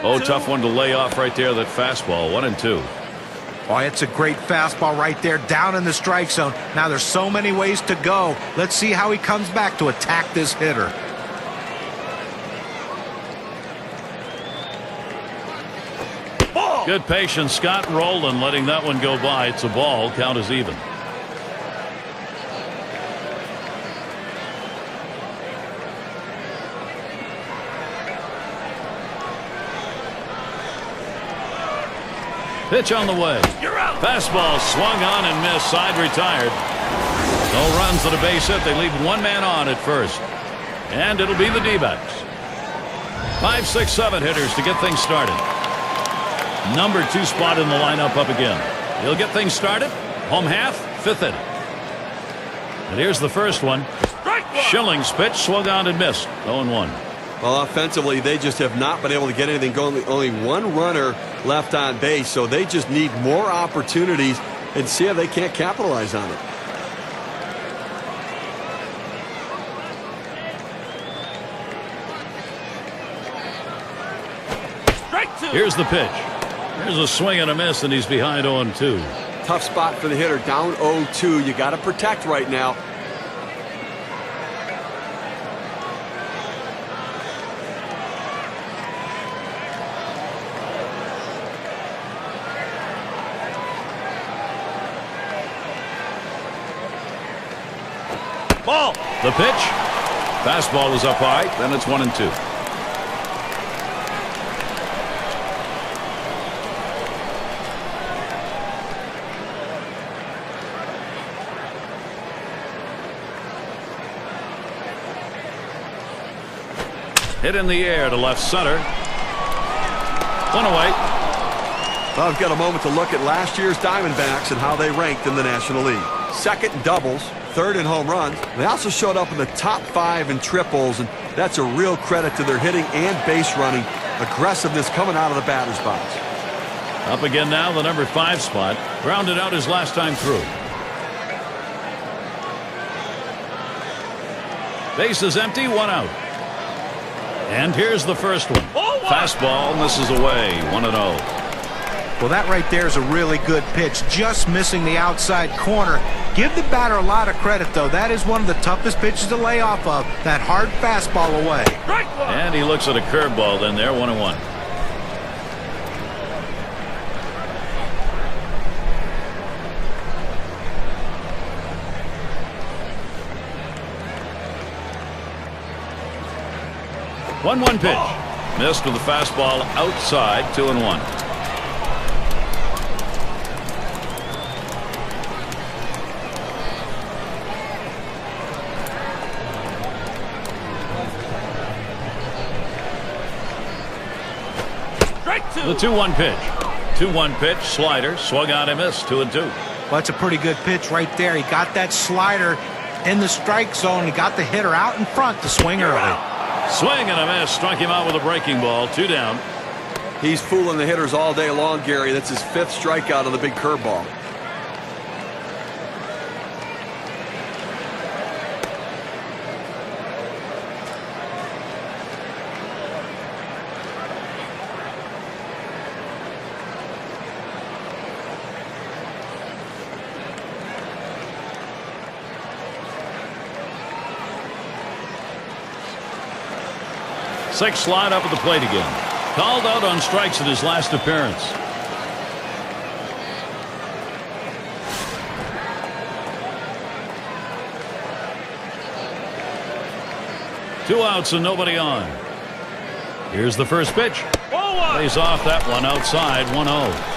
Oh, tough one to lay off right there, that fastball. 1-2. Oh, it's a great fastball right there down in the strike zone. Now there's so many ways to go. Let's see how he comes back to attack this hitter. Good patience, Scott Rolen, letting that one go by. It's a ball. Count is even. Pitch on the way. Fastball swung on and missed. Side retired. No runs at a base hit. They leave 1 man on at first. And it'll be the D-backs. 5, 6, 7 hitters to get things started. Number 2 spot in the lineup up again. He'll get things started. Home half, 5th inning. And here's the first one. Schilling's pitch swung on and missed. 0-1. Well, offensively, they just have not been able to get anything going. Only 1 runner left on base, so they just need more opportunities and see if they can't capitalize on it. Here's the pitch. Here's a swing and a miss, and he's behind 0-2. Tough spot for the hitter, down 0-2. You got to protect right now. Ball. The pitch. Fastball is up high. Then it's 1-2. Hit in the air to left center. 1 away. Well, I've got a moment to look at last year's Diamondbacks and how they ranked in the National League. 2nd in doubles, 3rd in home runs. They also showed up in the top 5 in triples, and that's a real credit to their hitting and base running. Aggressiveness coming out of the batter's box. Up again now, the number 5 spot. Grounded out his last time through. Base is empty, 1 out. And here's the first one. Fastball misses away. 1-0. Well, that right there is a really good pitch. Just missing the outside corner. Give the batter a lot of credit, though. That is one of the toughest pitches to lay off of. That hard fastball away. And he looks at a curveball then there. 1-1. One pitch. Missed with the fastball outside. 2-1. The 2-1 pitch. 2-1 pitch. Slider. Swung on and missed. 2-2. Well, that's a pretty good pitch right there. He got that slider in the strike zone. He got the hitter out in front to swing early. Swing and a miss. Struck him out with a breaking ball. 2 down. He's fooling the hitters all day long, Gary. That's his 5th strikeout on the big curveball. Sixth slide up at the plate again. Called out on strikes at his last appearance. 2 outs and nobody on. Here's the first pitch. Plays off that one outside. 1-0.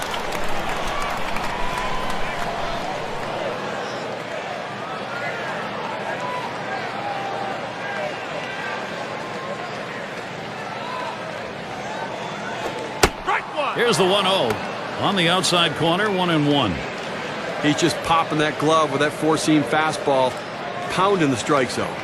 Here's the 1-0 on the outside corner. 1-1. He's just popping that glove with that four-seam fastball, pounding the strike zone.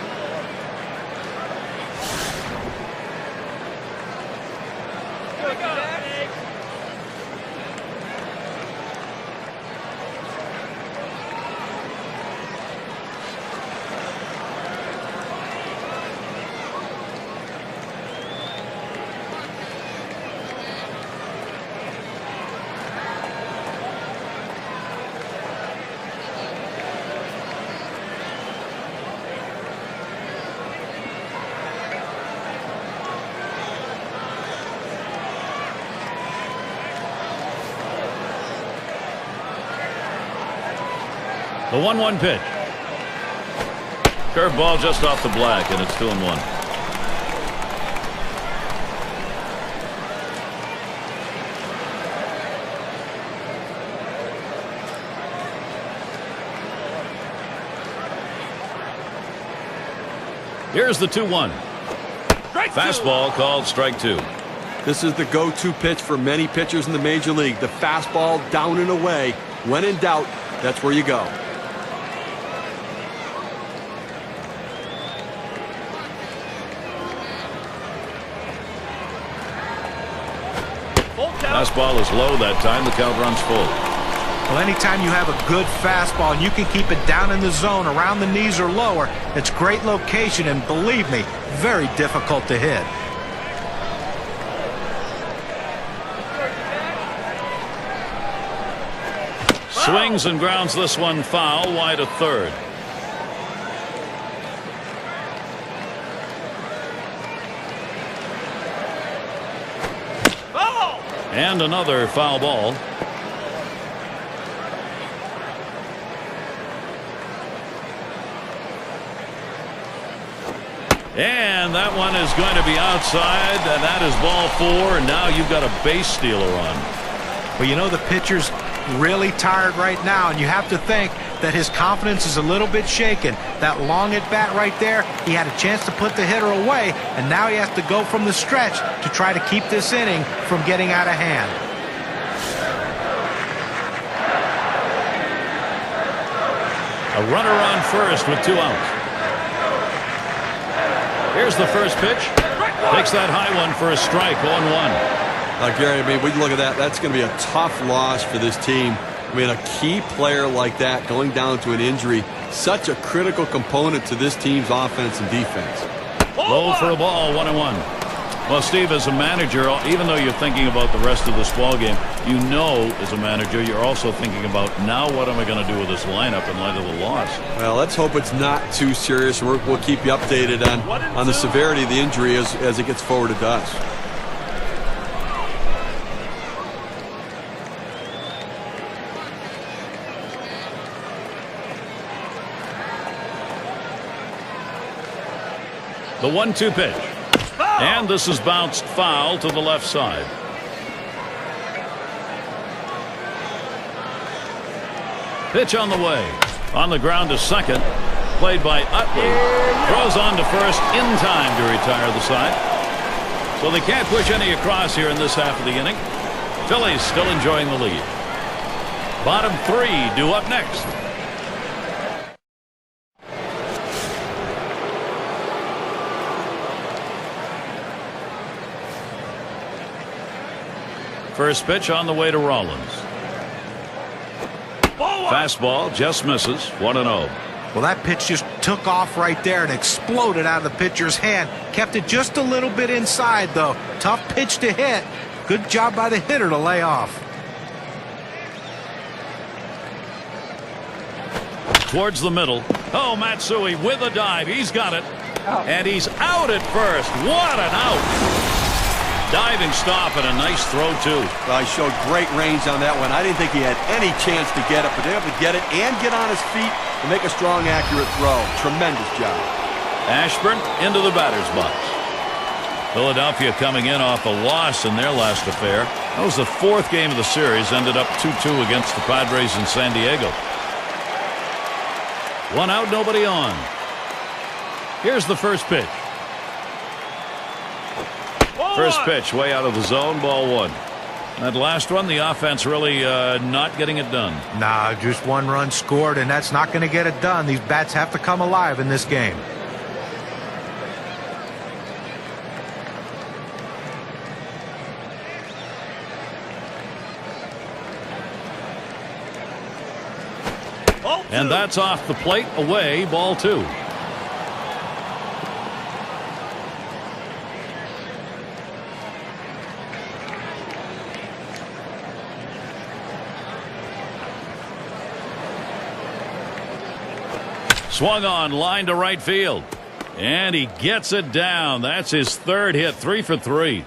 The 1-1 pitch. Curveball just off the black, and it's 2-1. Here's the 2-1. Fastball called strike 2. This is the go-to pitch for many pitchers in the major league. The fastball down and away. When in doubt, that's where you go. Fastball is low that time. The count runs full. Well, anytime you have a good fastball and you can keep it down in the zone around the knees or lower, it's great location and, believe me, very difficult to hit. Swings and grounds this one foul, wide of third. And another foul ball. And that one is going to be outside, and that is ball 4, and now you've got a base stealer on. Well, you know, the pitcher's really tired right now, and you have to think that his confidence is a little bit shaken. That long at bat right there, he had a chance to put the hitter away, and now he has to go from the stretch to try to keep this inning from getting out of hand. A runner on first with 2 outs. Here's the first pitch. Takes that high one for a strike. 0-1. Gary, I mean, we look at that. That's going to be a tough loss for this team. I mean, a key player like that going down to an injury, such a critical component to this team's offense and defense. Low for a ball. 1-1. Well, Steve, as a manager, even though you're thinking about the rest of this ball game, you know, as a manager, you're also thinking about, now what am I going to do with this lineup in light of the loss? Well, let's hope it's not too serious. We'll keep you updated on the severity of the injury as it gets forwarded to us. The 1-2 pitch. And this is bounced foul to the left side. Pitch on the way. On the ground to second. Played by Utley. Throws on to first in time to retire the side. So they can't push any across here in this half of the inning. Phillies still enjoying the lead. Bottom 3 due up next. First pitch on the way to Rollins. Fastball just misses. 1-0. Well, that pitch just took off right there and exploded out of the pitcher's hand. Kept it just a little bit inside, though. Tough pitch to hit. Good job by the hitter to lay off. Towards the middle. Oh, Matsui with a dive. He's got it. And he's out at first. What an out. Diving stop and a nice throw, too. Well, he showed great range on that one. I didn't think he had any chance to get it, but able to get it and get on his feet and make a strong, accurate throw. Tremendous job. Ashburn into the batter's box. Philadelphia coming in off a loss in their last affair. That was the fourth game of the series. Ended up 2-2 against the Padres in San Diego. One out, nobody on. Here's the first pitch. First pitch way out of the zone, ball one. That last one, the offense really not getting it done. Nah, just one run scored, and that's not going to get it done. These bats have to come alive in this game. And that's off the plate, away, ball two. Swung on, line to right field. And he gets it down. That's his third hit, 3 for 3.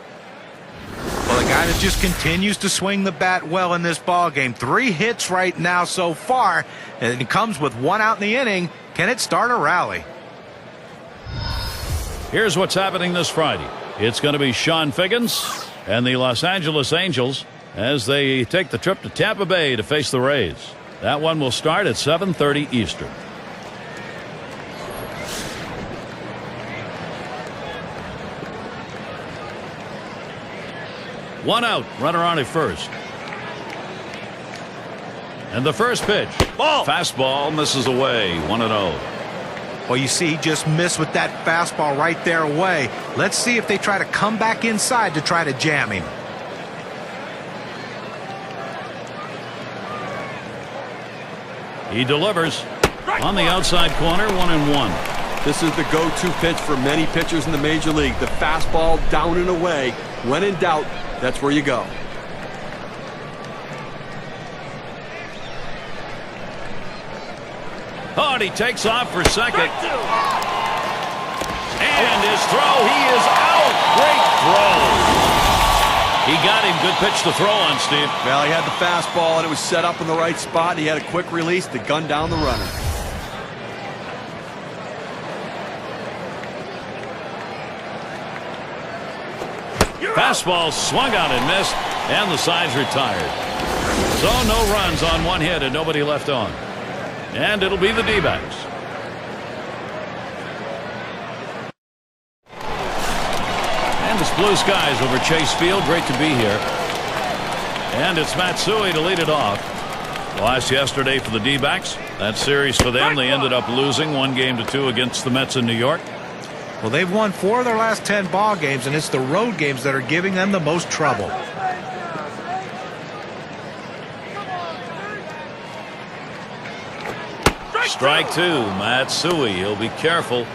Well, a guy that just continues to swing the bat well in this ball game. 3 hits right now so far, and it comes with 1 out in the inning. Can it start a rally? Here's what's happening this Friday. It's going to be Sean Figgins and the Los Angeles Angels as they take the trip to Tampa Bay to face the Rays. That one will start at 7:30 Eastern. One out, runner on at first. And the first pitch. Ball. Fastball misses away, 1-0. Well, you see, he just missed with that fastball right there away. Let's see if they try to come back inside to try to jam him. He delivers on the outside corner, 1-1. This is the go-to pitch for many pitchers in the major league. The fastball down and away. When in doubt, that's where you go. Oh, and he takes off for second. And his throw, he is out. Great throw. He got him. Good pitch to throw on, Steve. Well, he had the fastball, and it was set up in the right spot. He had a quick release to gun down the runner. Fastball swung on and missed, and the side's retired. So no runs on 1 hit and nobody left on. And it'll be the D-backs. And it's blue skies over Chase Field. Great to be here. And it's Matsui to lead it off. Lost yesterday for the D-backs. That series for them, they ended up losing 1-2 against the Mets in New York. Well, they've won 4 of their last 10 ball games, and it's the road games that are giving them the most trouble. Strike two, Matsui. He'll be careful.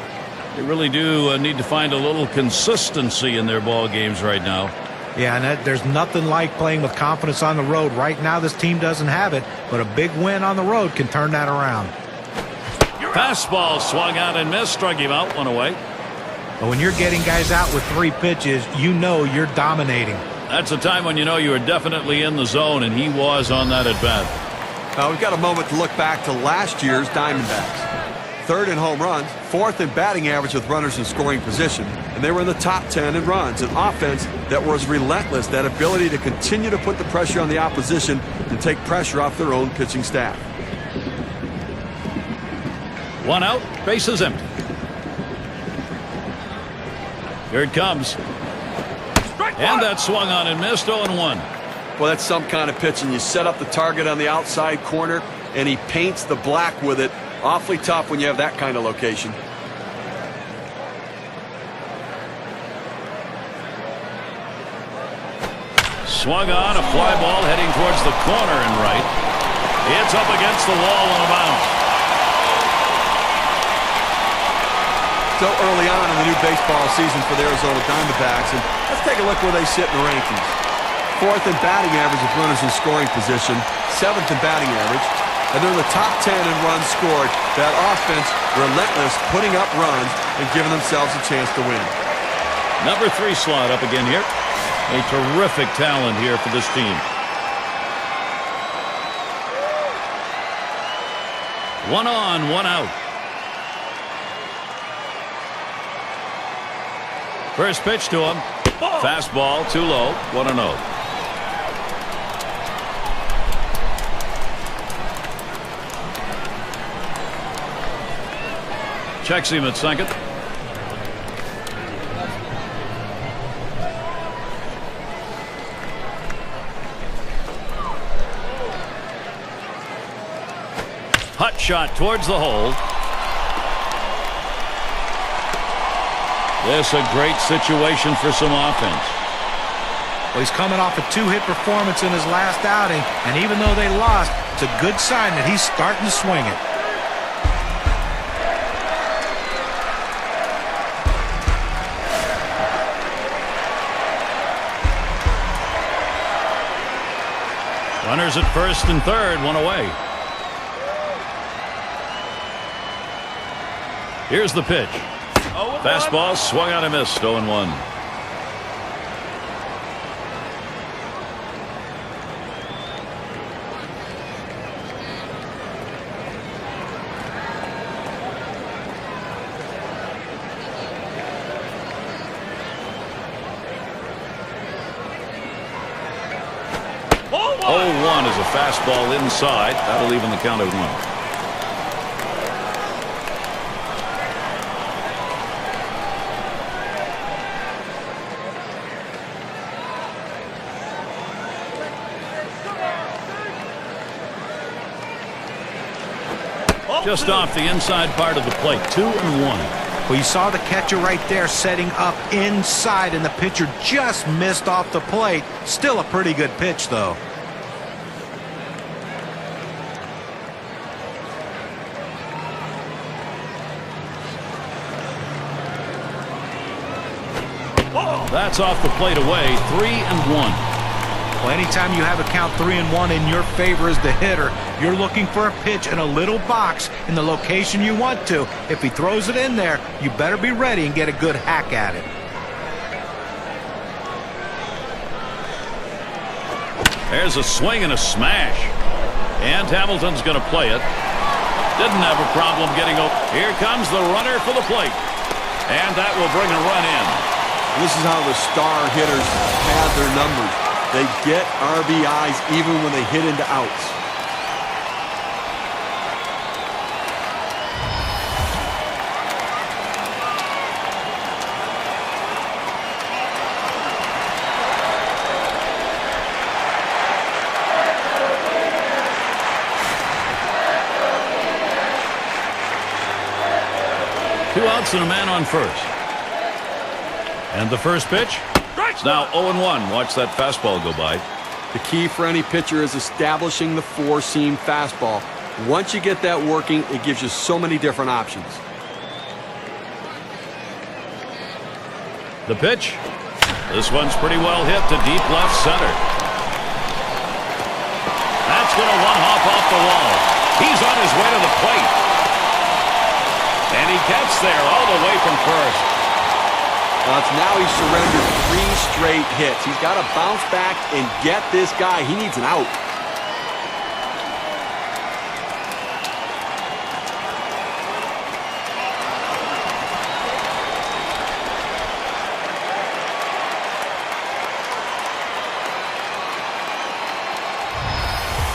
They really do need to find a little consistency in their ball games right now. Yeah, and there's nothing like playing with confidence on the road. Right now, this team doesn't have it, but a big win on the road can turn that around. Fastball swung out and missed. Struck him out, 1 away. But when you're getting guys out with 3 pitches, you know you're dominating. That's a time when you know you are definitely in the zone, and he was on that at bat. Now we've got a moment to look back to last year's Diamondbacks. 3rd in home runs, 4th in batting average with runners in scoring position, and they were in the top 10 in runs. An offense that was relentless, that ability to continue to put the pressure on the opposition and take pressure off their own pitching staff. 1 out, bases empty. Here it comes. And that swung on and missed, 0-1. Well, that's some kind of pitching. You set up the target on the outside corner, and he paints the black with it. Awfully tough when you have that kind of location. Swung on, a fly ball heading towards the corner and right. It's up against the wall on a bounce. So early on in the new baseball season for the Arizona Diamondbacks, and let's take a look where they sit in the rankings. 4th in batting average with runners in scoring position, 7th in batting average, and they're in the top 10 in runs scored. That offense, relentless, putting up runs and giving themselves a chance to win. Number 3 slot up again here. A terrific talent here for this team. 1 on, 1 out. First pitch to him. Fastball too low. 1-0. Checks him at second. Hut shot towards the hole. This a great situation for some offense. Well, he's coming off a 2-hit performance in his last outing, and even though they lost, it's a good sign that he's starting to swing it. Runners at first and third, one away. Here's the pitch. Fastball swung out and missed. 0-1. Oh, 1 is a fastball inside. That'll even the count at 1. Just off the inside part of the plate. 2-1. Well, you saw the catcher right there setting up inside, and the pitcher just missed off the plate. Still a pretty good pitch, though. That's off the plate away. 3-1. Well, anytime you have a count 3-1 in your favor as the hitter, you're looking for a pitch in a little box in the location you want to. If he throws it in there, you better be ready and get a good hack at it. There's a swing and a smash. And Hamilton's going to play it. Didn't have a problem getting up. Here comes the runner for the plate. And that will bring a run in. This is how the star hitters pad their numbers. They get RBIs even when they hit into outs. Two outs and a man on first. And the first pitch. Now 0-1. Watch that fastball go by. The key for any pitcher is establishing the four-seam fastball. Once you get that working, it gives you so many different options. The pitch. This one's pretty well hit to deep left center. That's going to one-hop off the wall. He's on his way to the plate. And he gets there all the way from first. Now he's surrendered 3 straight hits. He's got to bounce back and get this guy. He needs an out.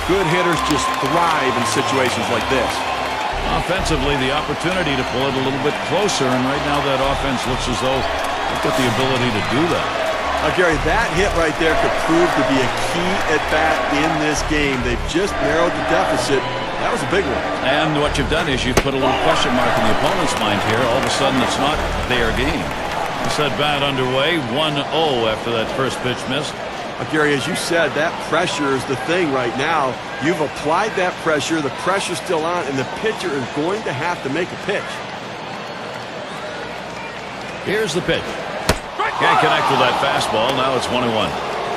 Good hitters just thrive in situations like this. Offensively, the opportunity to pull it a little bit closer, and right now that offense looks as though they've got the ability to do that. Now, Gary, that hit right there could prove to be a key at-bat in this game. They've just narrowed the deficit. That was a big one. And what you've done is you've put a little question mark in the opponent's mind here. All of a sudden, it's not their game. This at-bat underway, 1-0 after that first pitch missed. Gary, as you said, that pressure is the thing right now. You've applied that pressure, the pressure's still on, and the pitcher is going to have to make a pitch. Here's the pitch. Can't connect with that fastball. Now it's 1-1.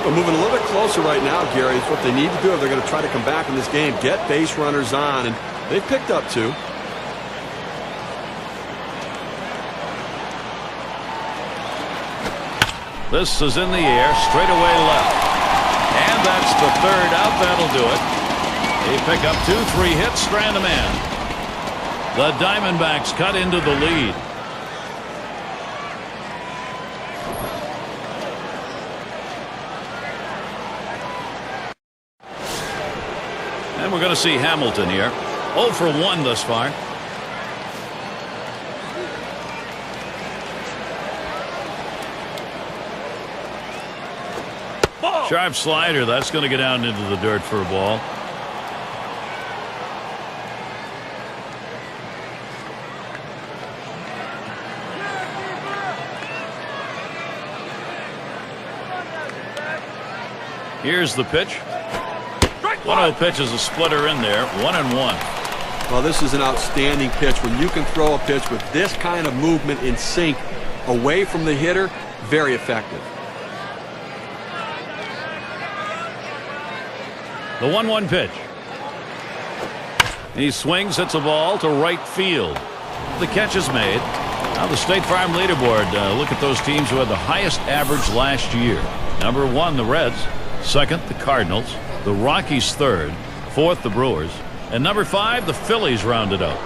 We're moving a little bit closer right now, Gary. It's what they need to do if they're going to try to come back in this game. Get base runners on, and they've picked up 2. This is in the air, straight away left. And that's the third out. That'll do it. They pick up 2-3 hits, strand a man. The Diamondbacks cut into the lead. And we're going to see Hamilton here. 0 for 1 thus far. Ball. Sharp slider. That's going to get down into the dirt for a ball. Here's the pitch. 1-0 pitch is a splitter in there. 1-1. Well, this is an outstanding pitch. When you can throw a pitch with this kind of movement in sync away from the hitter, very effective. The 1-1 pitch. He swings, hits a ball to right field. The catch is made. Now the State Farm leaderboard. Look at those teams who had the highest average last year. Number 1, the Reds. Second, the Cardinals. The Rockies third. Fourth, the Brewers. And number 5, the Phillies rounded up.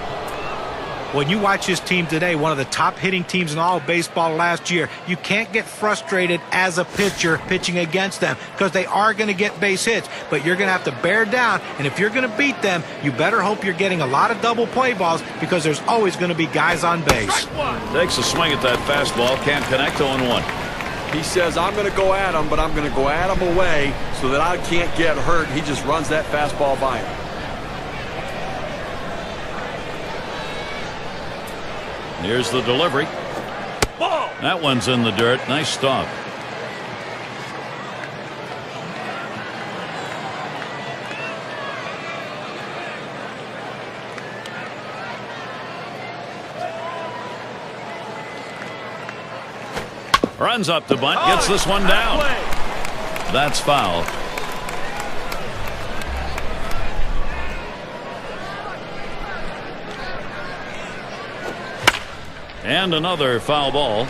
When you watch this team today, one of the top hitting teams in all of baseball last year, you can't get frustrated as a pitcher pitching against them because they are going to get base hits, but you're going to have to bear down, and if you're going to beat them, you better hope you're getting a lot of double play balls because there's always going to be guys on base. Takes a swing at that fastball, can't connect. 0-1. He says, I'm going to go at him, but I'm going to go at him away so that I can't get hurt. He just runs that fastball by him. Here's the delivery. Ball. That one's in the dirt. Nice stop. Runs up to bunt, gets this one down. That's foul. And another foul ball.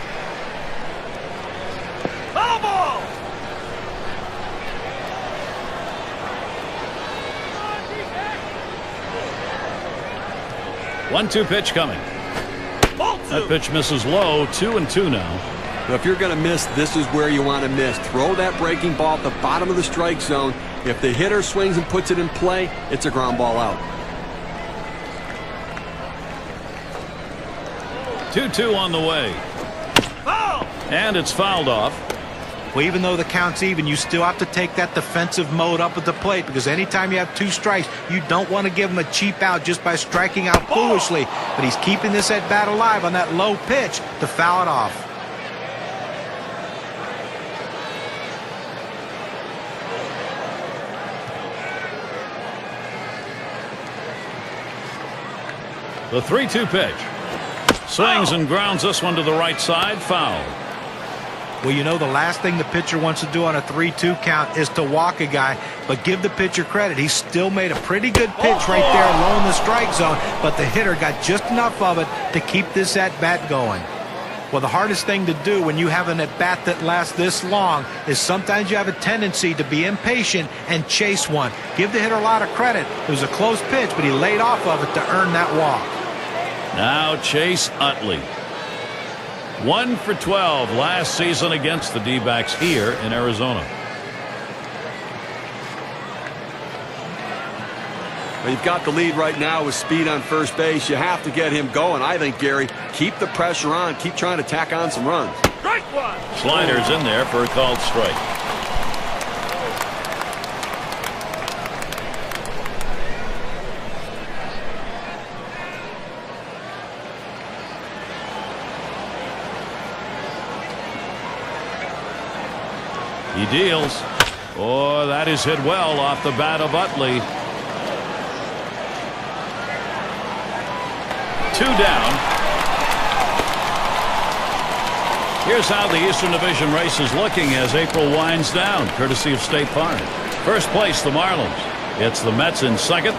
Foul ball. One-two pitch coming. Ball That 2. pitch misses low. 2-2 now. Now, if you're going to miss, this is where you want to miss. Throw that breaking ball at the bottom of the strike zone. If the hitter swings and puts it in play, it's a ground ball out. 2-2 on the way. Foul. And it's fouled off. Well, even though the count's even, you still have to take that defensive mode up at the plate because anytime you have 2 strikes, you don't want to give him a cheap out just by striking out foolishly. But he's keeping this at bat alive on that low pitch to foul it off. The 3-2 pitch. Swings and grounds this one to the right side. Foul. Well, you know, the last thing the pitcher wants to do on a 3-2 count is to walk a guy, but give the pitcher credit. He still made a pretty good pitch right there low in the strike zone, but the hitter got just enough of it to keep this at-bat going. Well, the hardest thing to do when you have an at-bat that lasts this long is sometimes you have a tendency to be impatient and chase one. Give the hitter a lot of credit. It was a close pitch, but he laid off of it to earn that walk. Now Chase Utley. 1 for 12 last season against the D-backs here in Arizona. Well, you've got the lead right now with speed on first base. You have to get him going. I think, Gary, keep the pressure on. Keep trying to tack on some runs. Strike 1. Sliders in there for a called strike. He deals. Oh, that is hit well off the bat of Utley. 2 down. Here's how the Eastern Division race is looking as April winds down, courtesy of State Farm. First place, the Marlins. It's the Mets in second.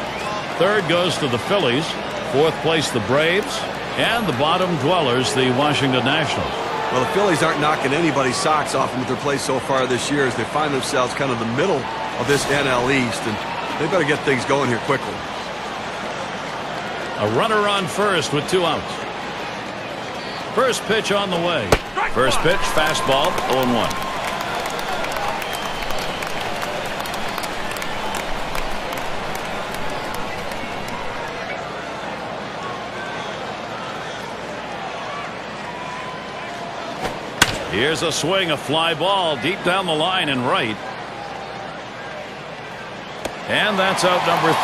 Third goes to the Phillies. Fourth place, the Braves. And the bottom dwellers, the Washington Nationals. Well, the Phillies aren't knocking anybody's socks off them with their play so far this year as they find themselves kind of the middle of this NL East, and they better get things going here quickly. A runner on first with 2 outs. First pitch on the way. First pitch, fastball, 0-1. Here's a swing, a fly ball deep down the line and right. And that's out number 3.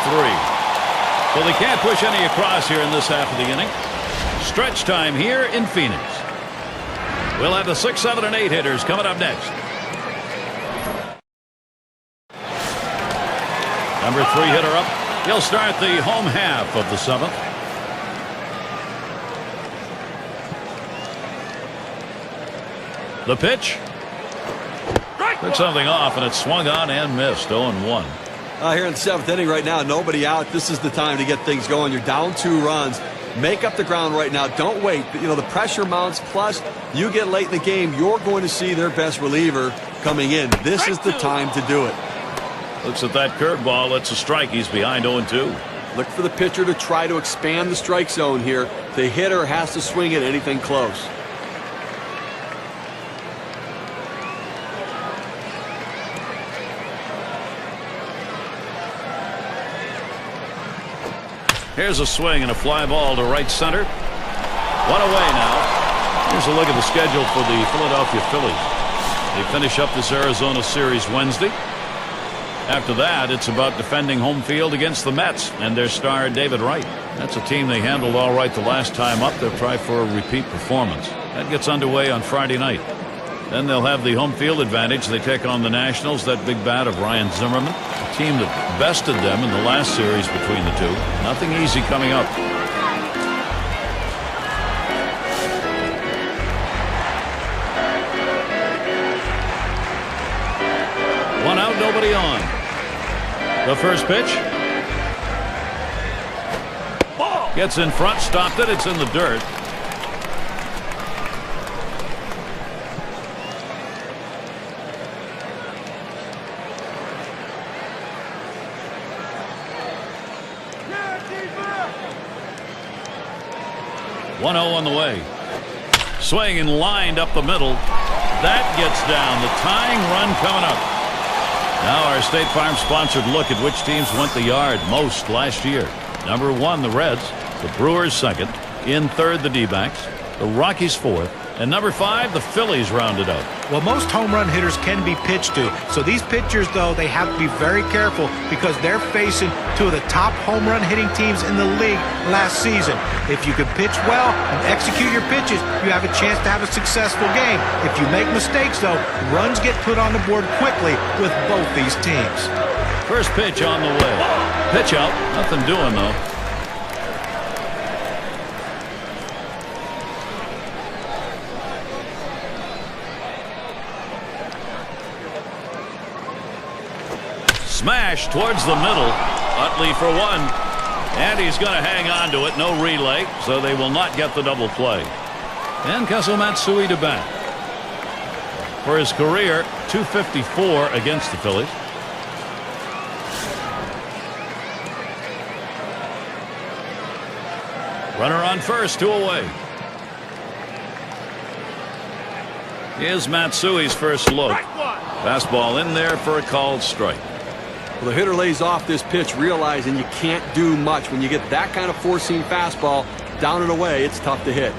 So they can't push any across here in this half of the inning. Stretch time here in Phoenix. We'll have the 6, 7, and 8 hitters coming up next. Number 3 hitter up. He'll start the home half of the 7th. The pitch. Took something off, and it swung on and missed. 0-1. Here in the 7th inning right now, nobody out. This is the time to get things going. You're down 2 runs. Make up the ground right now. Don't wait. You know, the pressure mounts. Plus, you get late in the game, you're going to see their best reliever coming in. This is the time to do it. Looks at that curveball. It's a strike. He's behind 0-2. Look for the pitcher to try to expand the strike zone here. The hitter has to swing at anything close. Here's a swing and a fly ball to right center. 1 away now. Here's a look at the schedule for the Philadelphia Phillies. They finish up this Arizona series Wednesday. After that, it's about defending home field against the Mets and their star David Wright. That's a team they handled all right the last time up. They'll try for a repeat performance. That gets underway on Friday night. Then they'll have the home field advantage. They take on the Nationals, that big bat of Ryan Zimmerman, a team that bested them in the last series between the two. Nothing easy coming up. One out, nobody on. The first pitch. Gets in front, stopped it. It's in the dirt. Yeah, 1-0 on the way. Swing and lined up the middle. That gets down. The tying run coming up. Now our State Farm sponsored look at which teams went the yard most last year. Number 1, the Reds. The Brewers 2nd. In 3rd, the D-backs. The Rockies 4th. And number 5, the Phillies rounded out. Well, most home run hitters can be pitched to. So these pitchers, though, they have to be very careful because they're facing 2 of the top home run hitting teams in the league last season. If you can pitch well and execute your pitches, you have a chance to have a successful game. If you make mistakes, though, runs get put on the board quickly with both these teams. First pitch on the way. Pitch out. Nothing doing, though. Smash towards the middle. Utley for 1. And he's going to hang on to it. No relay, so they will not get the double play. And Kessel Matsui to bat. For his career, .254 against the Phillies. Runner on first, 2 away. Here's Matsui's first look. Fastball in there for a called strike. Well, the hitter lays off this pitch, realizing you can't do much. When you get that kind of four-seam fastball down and away, it's tough to hit.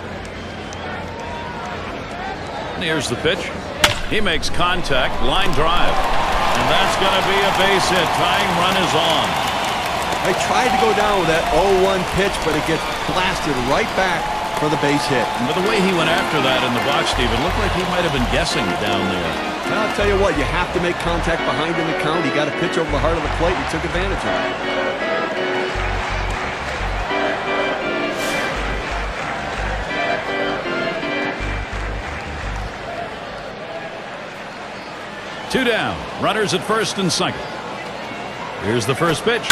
And here's the pitch. He makes contact, line drive. And that's going to be a base hit. Tying run is on. I tried to go down with that 0-1 pitch, but it gets blasted right back for the base hit. But the way he went after that in the box, Steve, it looked like he might have been guessing down there. Well, I'll tell you what, you have to make contact behind in the count. You got to pitch over the heart of the plate. You took advantage of it. 2 down. Runners at first and second. Here's the first pitch.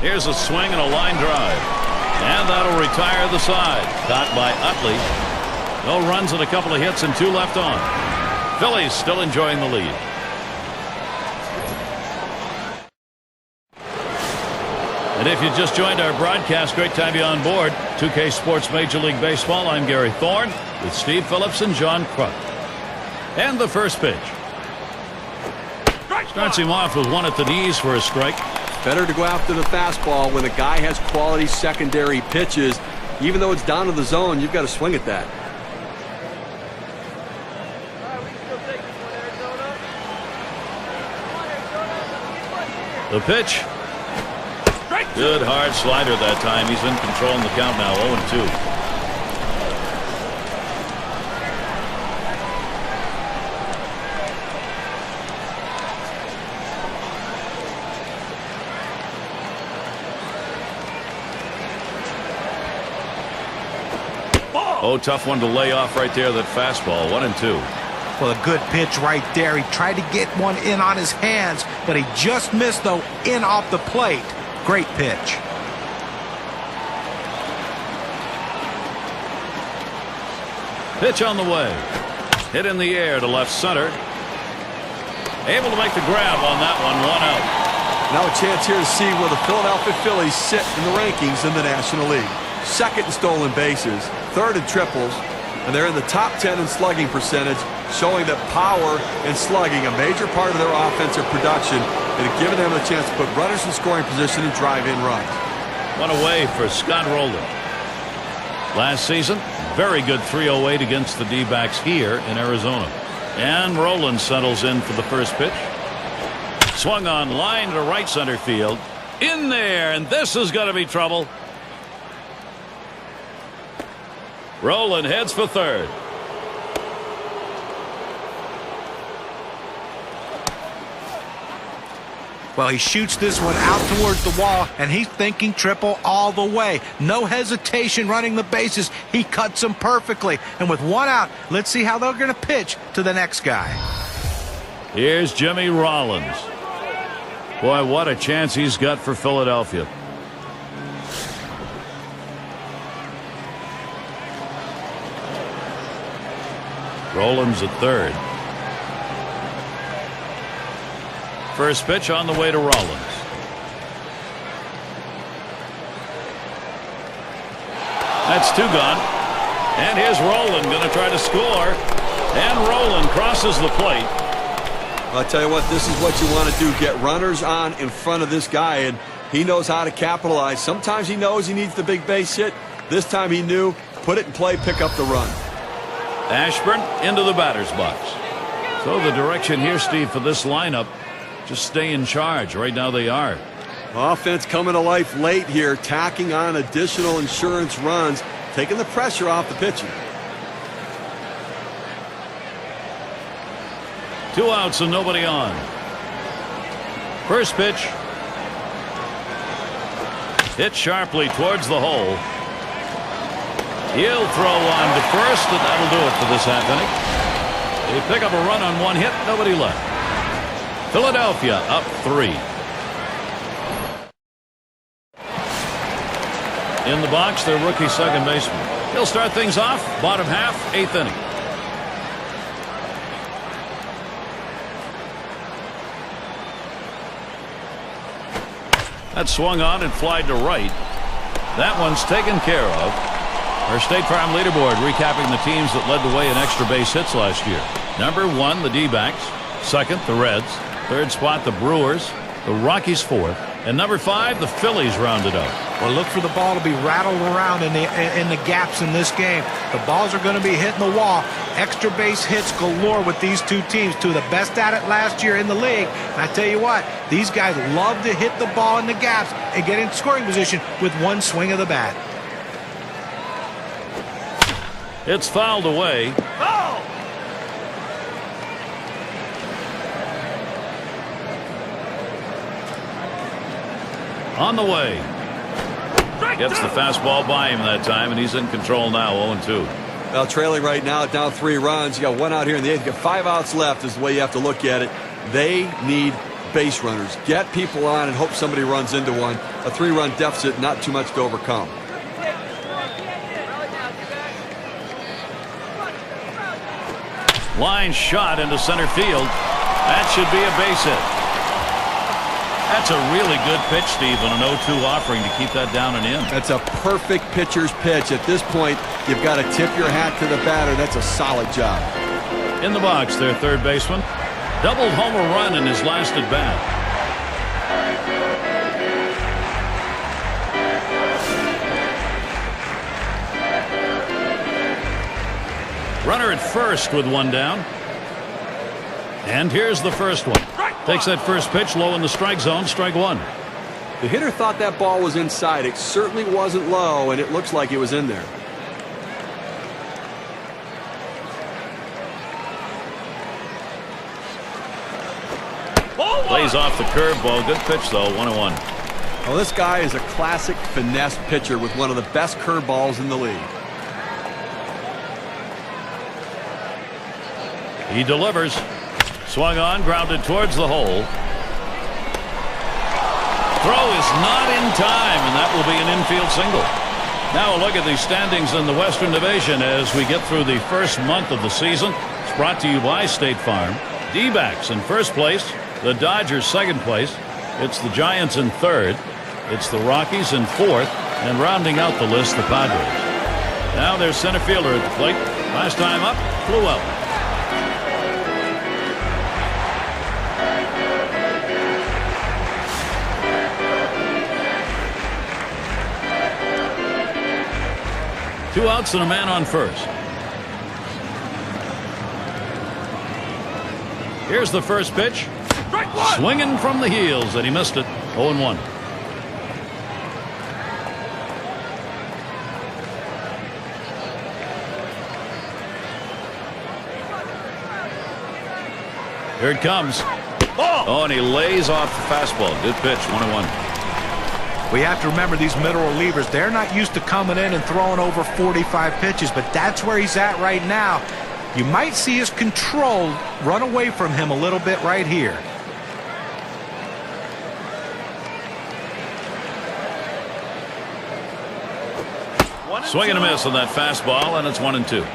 Here's a swing and a line drive. And that'll retire the side. Caught by Utley. No runs and a couple of hits and 2 left on. Phillies still enjoying the lead. And if you just joined our broadcast, great to have you on board. 2K Sports Major League Baseball. I'm Gary Thorne with Steve Phillips and John Kruk. And the first pitch. Starts him off with 1 at the knees for a strike. Better to go after the fastball when a guy has quality secondary pitches. Even though it's down to the zone, you've got to swing at that. The pitch. Good hard slider that time. He's in control in the count now. 0-2. Oh, tough one to lay off right there, that fastball. 1-2. Well, a good pitch right there. He tried to get one in on his hands, but he just missed, though, in off the plate. Great pitch. Pitch on the way. Hit in the air to left center. Able to make the grab on that one. 1 out. Now a chance here to see where the Philadelphia Phillies sit in the rankings in the National League. Second in stolen bases, third in triples, and they're in the top 10 in slugging percentage, showing that power and slugging, a major part of their offensive production, and giving them a chance to put runners in scoring position and drive in runs. One away for Scott Rolen. Last season, very good 308 against the D-backs here in Arizona. And Rolen settles in for the first pitch. Swung on line to right center field. In there, and this is going to be trouble. Rolen heads for third. Well, he shoots this one out towards the wall, and he's thinking triple all the way. No hesitation running the bases. He cuts them perfectly. And with 1 out, let's see how they're going to pitch to the next guy. Here's Jimmy Rollins. Boy, what a chance he's got for Philadelphia. Rollins at third. First pitch on the way to Rollins. That's 2 gone. And here's Rolen going to try to score. And Rolen crosses the plate. I'll tell you what, this is what you want to do. Get runners on in front of this guy, and he knows how to capitalize. Sometimes he knows he needs the big base hit. This time he knew, put it in play, pick up the run. Ashburn into the batter's box. So the direction here, Steve, for this lineup, just stay in charge. Right now they are. Offense coming to life late here, tacking on additional insurance runs, taking the pressure off the pitcher. 2 outs and nobody on. First pitch. Hit sharply towards the hole. He'll throw on to first, and that'll do it for this half inning. They pick up a run on 1 hit, nobody left. Philadelphia up 3. In the box, their rookie second baseman. He'll start things off, bottom half, 8th inning. That swung on and flied to right. That one's taken care of. Our State Farm leaderboard recapping the teams that led the way in extra base hits last year. Number 1, the D-backs. Second, the Reds. Third spot, the Brewers. The Rockies 4th. And number 5, the Phillies rounded up. Well, look for the ball to be rattled around in the gaps in this game. The balls are going to be hitting the wall. Extra base hits galore with these two teams. Two of the best at it last year in the league. And I tell you what, these guys love to hit the ball in the gaps and get in scoring position with one swing of the bat. It's fouled away. Foul! On the way. Gets the fastball by him that time, and he's in control now, 0-2. Well, trailing right now, down 3 runs. You got 1 out here in the 8th. You got 5 outs left is the way you have to look at it. They need base runners. Get people on and hope somebody runs into one. A 3-run deficit, not too much to overcome. Line shot into center field. That should be a base hit. That's a really good pitch, Steve, on an 0-2 offering to keep that down and in. That's a perfect pitcher's pitch. At this point, you've got to tip your hat to the batter. That's a solid job. In the box, their third baseman. Doubled homer run in his last at bat. Runner at first with 1 down. And here's the first one. Takes that first pitch low in the strike zone, strike one. The hitter thought that ball was inside. It certainly wasn't low, and it looks like it was in there. Plays off the curveball. Good pitch, though. 1-1. Well, this guy is a classic finesse pitcher with one of the best curveballs in the league. He delivers. Swung on, grounded towards the hole. Throw is not in time, and that will be an infield single. Now a look at the standings in the Western Division as we get through the first month of the season. It's brought to you by State Farm. D-backs in first place. The Dodgers second place. It's the Giants in third. It's the Rockies in fourth. And rounding out the list, the Padres. Now there's center fielder at the plate. Last time up, flew out. Two outs and a man on first. Here's the first pitch. Swinging from the heels, and he missed it. 0-1. Here it comes. Oh, and he lays off the fastball. Good pitch. 1-1. We have to remember these middle relievers, they're not used to coming in and throwing over 45 pitches, but that's where he's at right now. You might see his control run away from him a little bit right here. Swing and a miss on that fastball, and it's 1-2.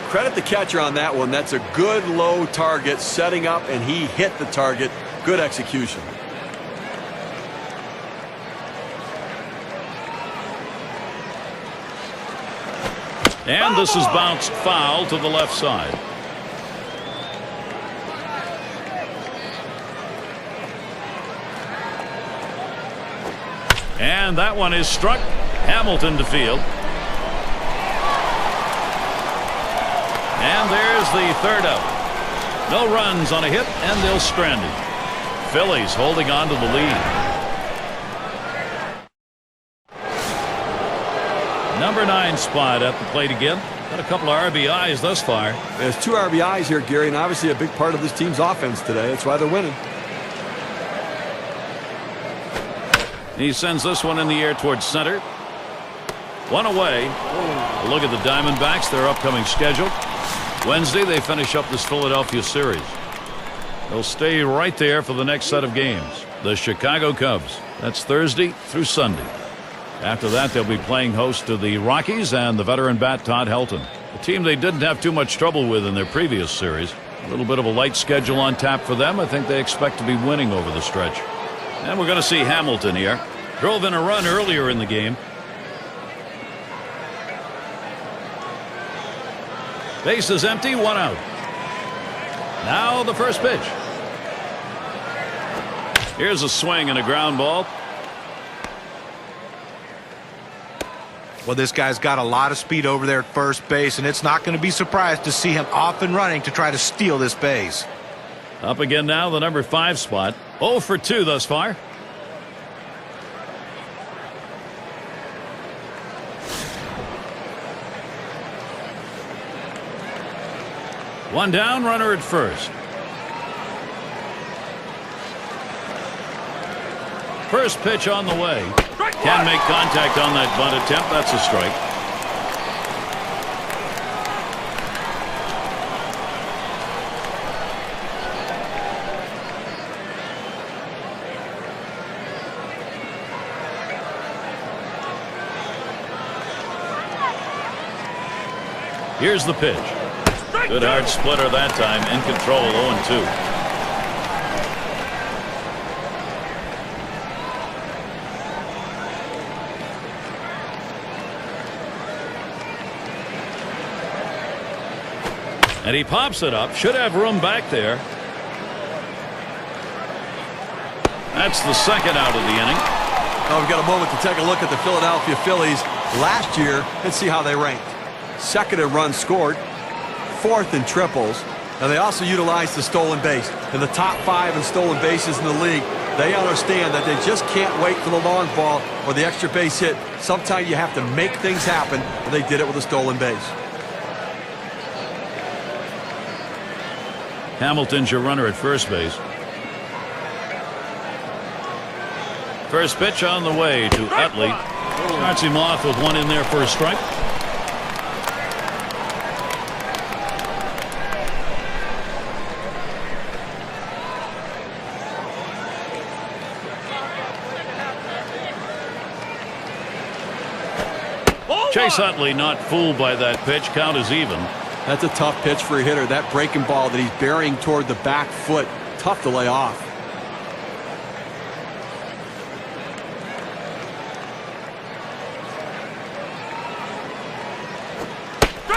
Credit the catcher on that one. That's a good low target setting up, and he hit the target. Good execution. And this is bounced foul to the left side. And that one is struck. Hamilton to field. And there's the third out. No runs on a hit, and they'll strand him. Phillies holding on to the lead. Number 9 spot at the plate again. Got a couple of RBIs thus far. There's 2 RBIs here, Gary, and obviously a big part of this team's offense today. That's why they're winning. He sends this one in the air towards center. One away. A look at the Diamondbacks, their upcoming schedule. Wednesday, they finish up this Philadelphia series. They'll stay right there for the next set of games. The Chicago Cubs. That's Thursday through Sunday. After that, they'll be playing host to the Rockies and the veteran bat Todd Helton. A team they didn't have too much trouble with in their previous series. A little bit of a light schedule on tap for them. I think they expect to be winning over the stretch. And we're going to see Hamilton here. Drove in a run earlier in the game. Base is empty, 1 out. Now the first pitch. Here's a swing and a ground ball. Well, this guy's got a lot of speed over there at first base, and it's not going to be surprised to see him off and running to try to steal this base. Up again now, the number 5 spot. 0 for 2 thus far. One down, runner at first. First pitch on the way. Can make contact on that bunt attempt. That's a strike. Here's the pitch. Good hard splitter that time. In control, 0-2. And he pops it up. Should have room back there. That's the second out of the inning. Now we've got a moment to take a look at the Philadelphia Phillies last year and see how they ranked. Second in runs scored, 4th in triples, And they also utilize the stolen base. In the top 5 in stolen bases in the league, they understand that they just can't wait for the long ball or the extra base hit. Sometimes you have to make things happen, and they did it with a stolen base. Hamilton's your runner at first base. First pitch on the way to Utley. Starts him off with one in there for a strike. Chase Utley not fooled by that pitch. Count is even. That's a tough pitch for a hitter. That breaking ball that he's burying toward the back foot, tough to lay off.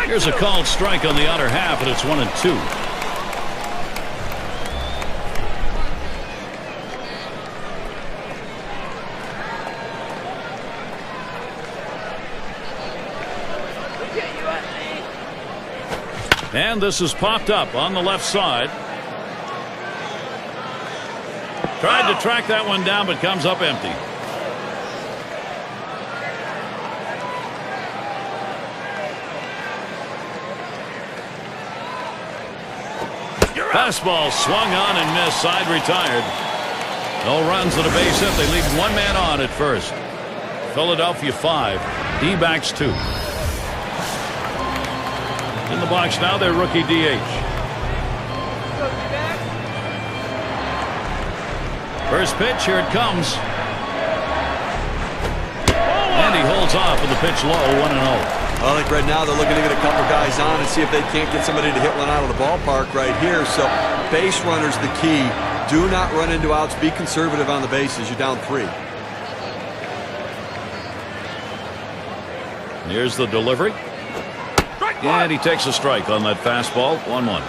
Here's a called strike on the outer half, and it's 1-2. And this is popped up on the left side. Tried to track that one down, but comes up empty. Fastball swung on and missed. Side retired. No runs and a base hit. They leave one man on at first. Philadelphia 5. D-backs 2. In the box now, their rookie DH. First pitch, here it comes. And he holds off with the pitch low, 1-0. I think right now they're looking to get a couple guys on and see if they can't get somebody to hit one out of the ballpark right here. So base runner's the key. Do not run into outs. Be conservative on the bases. You're down 3. Here's the delivery. And he takes a strike on that fastball. 1-1.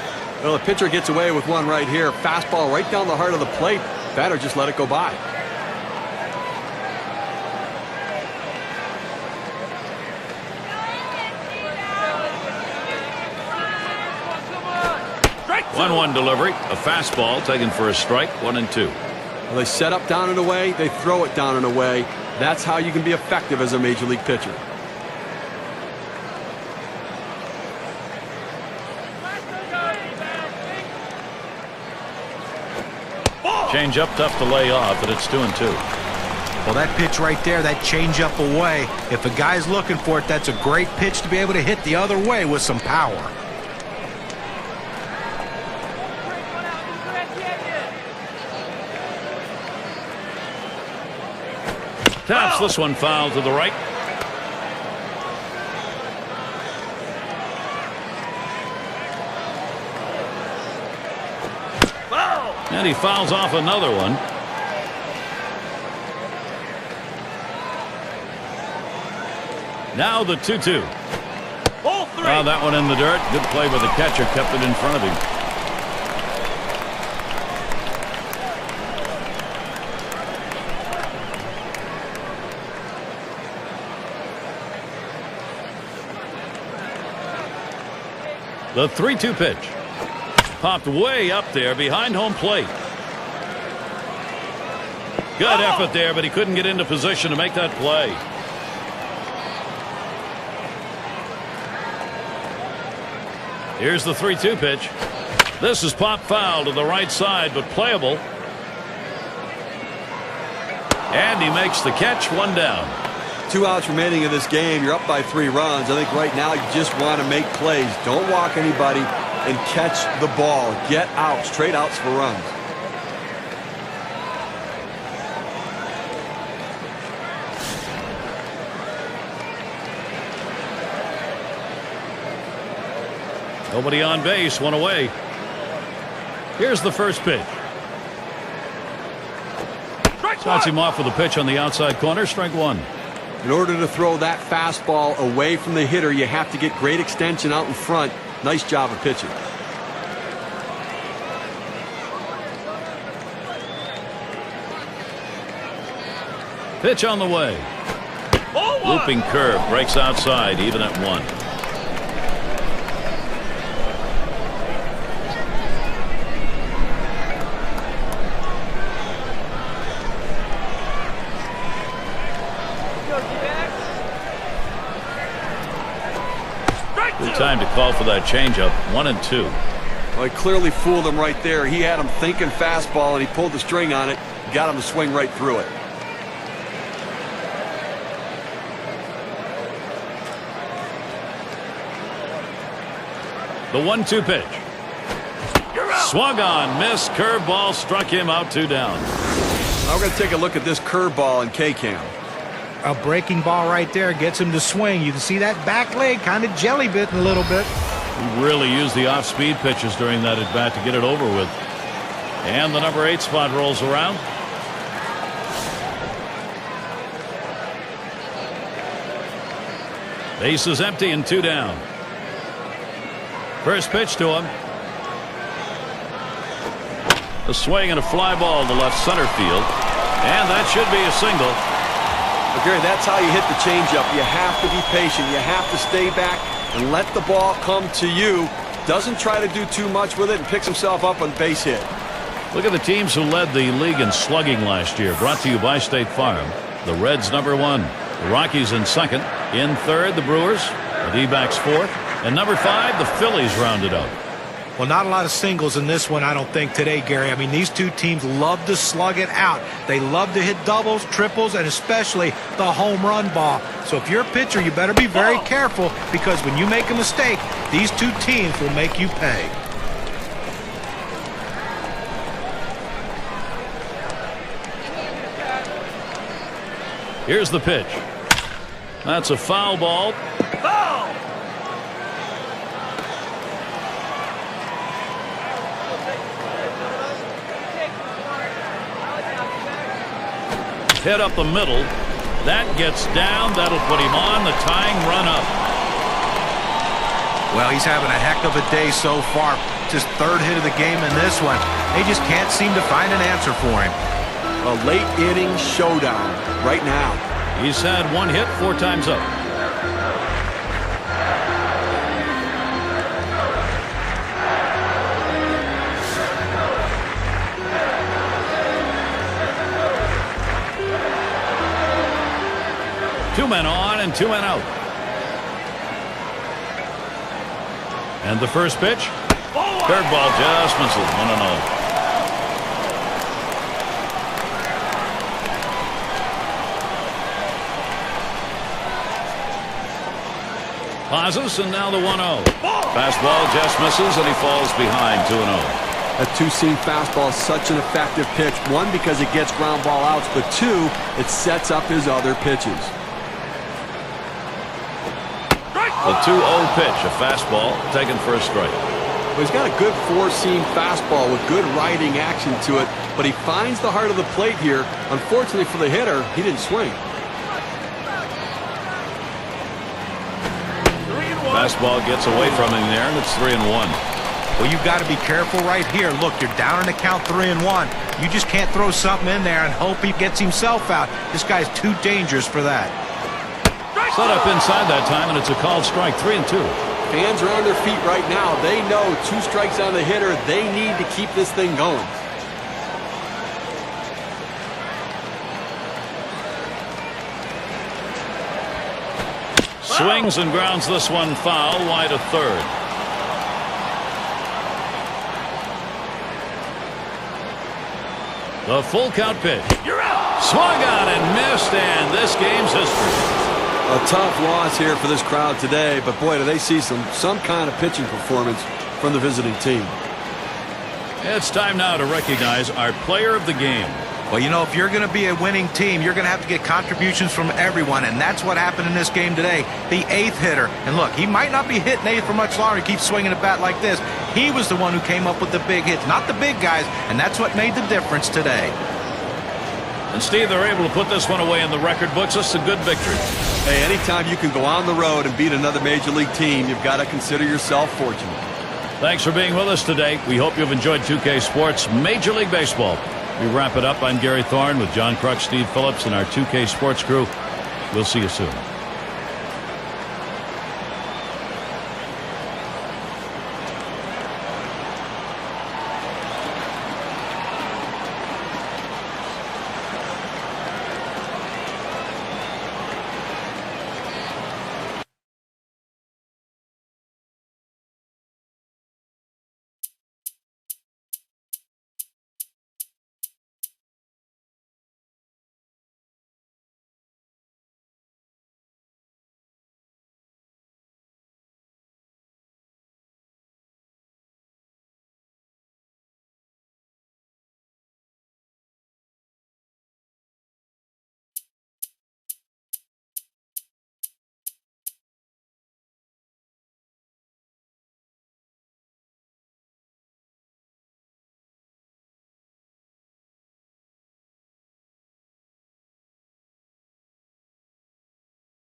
Well, the pitcher gets away with one right here. Fastball right down the heart of the plate. Batter just let it go by. One delivery. A fastball taken for a strike. 1-2. Well, they set up down and away. They throw it down and away. That's how you can be effective as a major league pitcher. Change up tough to lay off, but it's 2-2. Well, that pitch right there, that change up away, if a guy's looking for it, that's a great pitch to be able to hit the other way with some power. Taps this one foul to the right. And he fouls off another one. Now the 2-2. Oh, that one in the dirt. Good play by the catcher. Kept it in front of him. The 3-2 pitch. Popped way up there behind home plate. Good effort there, but he couldn't get into position to make that play. Here's the 3-2 pitch. This is popped foul to the right side, but playable. And he makes the catch. 1 down. 2 outs remaining in this game. You're up by 3 runs. I think right now you just want to make plays. Don't walk anybody and catch the ball. Get out. Straight outs for runs. Nobody on base. 1 away. Here's the first pitch. Starts him off with a pitch on the outside corner. Strike 1. In order to throw that fastball away from the hitter, you have to get great extension out in front. Nice job of pitching. Pitch on the way. Looping curve breaks outside, even at 1. Good time to call for that changeup. 1-2. Well, he clearly fooled him right there. He had him thinking fastball, and he pulled the string on it. Got him to swing right through it. The 1-2 pitch. Swung on, missed, curveball, struck him out, 2 down. Now we're going to take a look at this curveball in K-Cam. A breaking ball right there gets him to swing. You can see that back leg kind of jelly bitten a little bit. He really used the off-speed pitches during that at-bat to get it over with. And the number 8 spot rolls around. Base is empty and 2 down. First pitch to him. A swing and a fly ball to left center field. And that should be a single. Well, Gary, that's how you hit the changeup. You have to be patient. You have to stay back and let the ball come to you. Doesn't try to do too much with it and picks himself up on base hit. Look at the teams who led the league in slugging last year. Brought to you by State Farm. The Reds number 1. The Rockies in second. In third, the Brewers. The D-backs fourth. And number 5, the Phillies rounded up. Well, not a lot of singles in this one, I don't think, today, Gary. I mean, these two teams love to slug it out. They love to hit doubles, triples, and especially the home run ball. So if you're a pitcher, you better be very careful, because when you make a mistake, these two teams will make you pay. Here's the pitch. That's a foul ball. Foul! Hit up the middle. That gets down. That'll put him on the tying run up. Well, he's having a heck of a day so far. Just 3rd hit of the game in this one. They just can't seem to find an answer for him. A late inning showdown right now. He's had 1 hit 4 times up. Two men on and 2 men out. And the first pitch. Curveball just misses. 1-0. Pauses, and now the 1-0. Fastball just misses, and he falls behind 2-0. That two-seam fastball is such an effective pitch. 1, because it gets ground ball outs, but 2, it sets up his other pitches. The 2-0 pitch, a fastball taken for a strike. Well, he's got a good 4-seam fastball with good riding action to it, but he finds the heart of the plate here. Unfortunately for the hitter, he didn't swing. Fastball gets away from him there, and it's 3-1. Well, you've got to be careful right here. Look, you're down in the count 3-1. You just can't throw something in there and hope he gets himself out. This guy's too dangerous for that. Set up inside that time, and it's a called strike. 3-2. Fans are on their feet right now. They know 2 strikes on the hitter. They need to keep this thing going. Swings and grounds this one foul, wide of third. The full count pitch. You're out! Swung on and missed, and this game's history. A tough loss here for this crowd today, but boy, do they see some kind of pitching performance from the visiting team. It's time now to recognize our player of the game. Well, you know, if you're going to be a winning team, you're going to have to get contributions from everyone, and that's what happened in this game today. The 8th hitter. And look, he might not be hitting 8th for much longer. He keeps swinging a bat like this. He was the one who came up with the big hits, not the big guys, and that's what made the difference today. And Steve, they're able to put this one away in the record books. This is a good victory. Hey, anytime you can go on the road and beat another major league team, you've got to consider yourself fortunate. Thanks for being with us today. We hope you've enjoyed 2K Sports Major League Baseball. We wrap it up. I'm Gary Thorne with John Kruk, Steve Phillips, and our 2K Sports crew. We'll see you soon.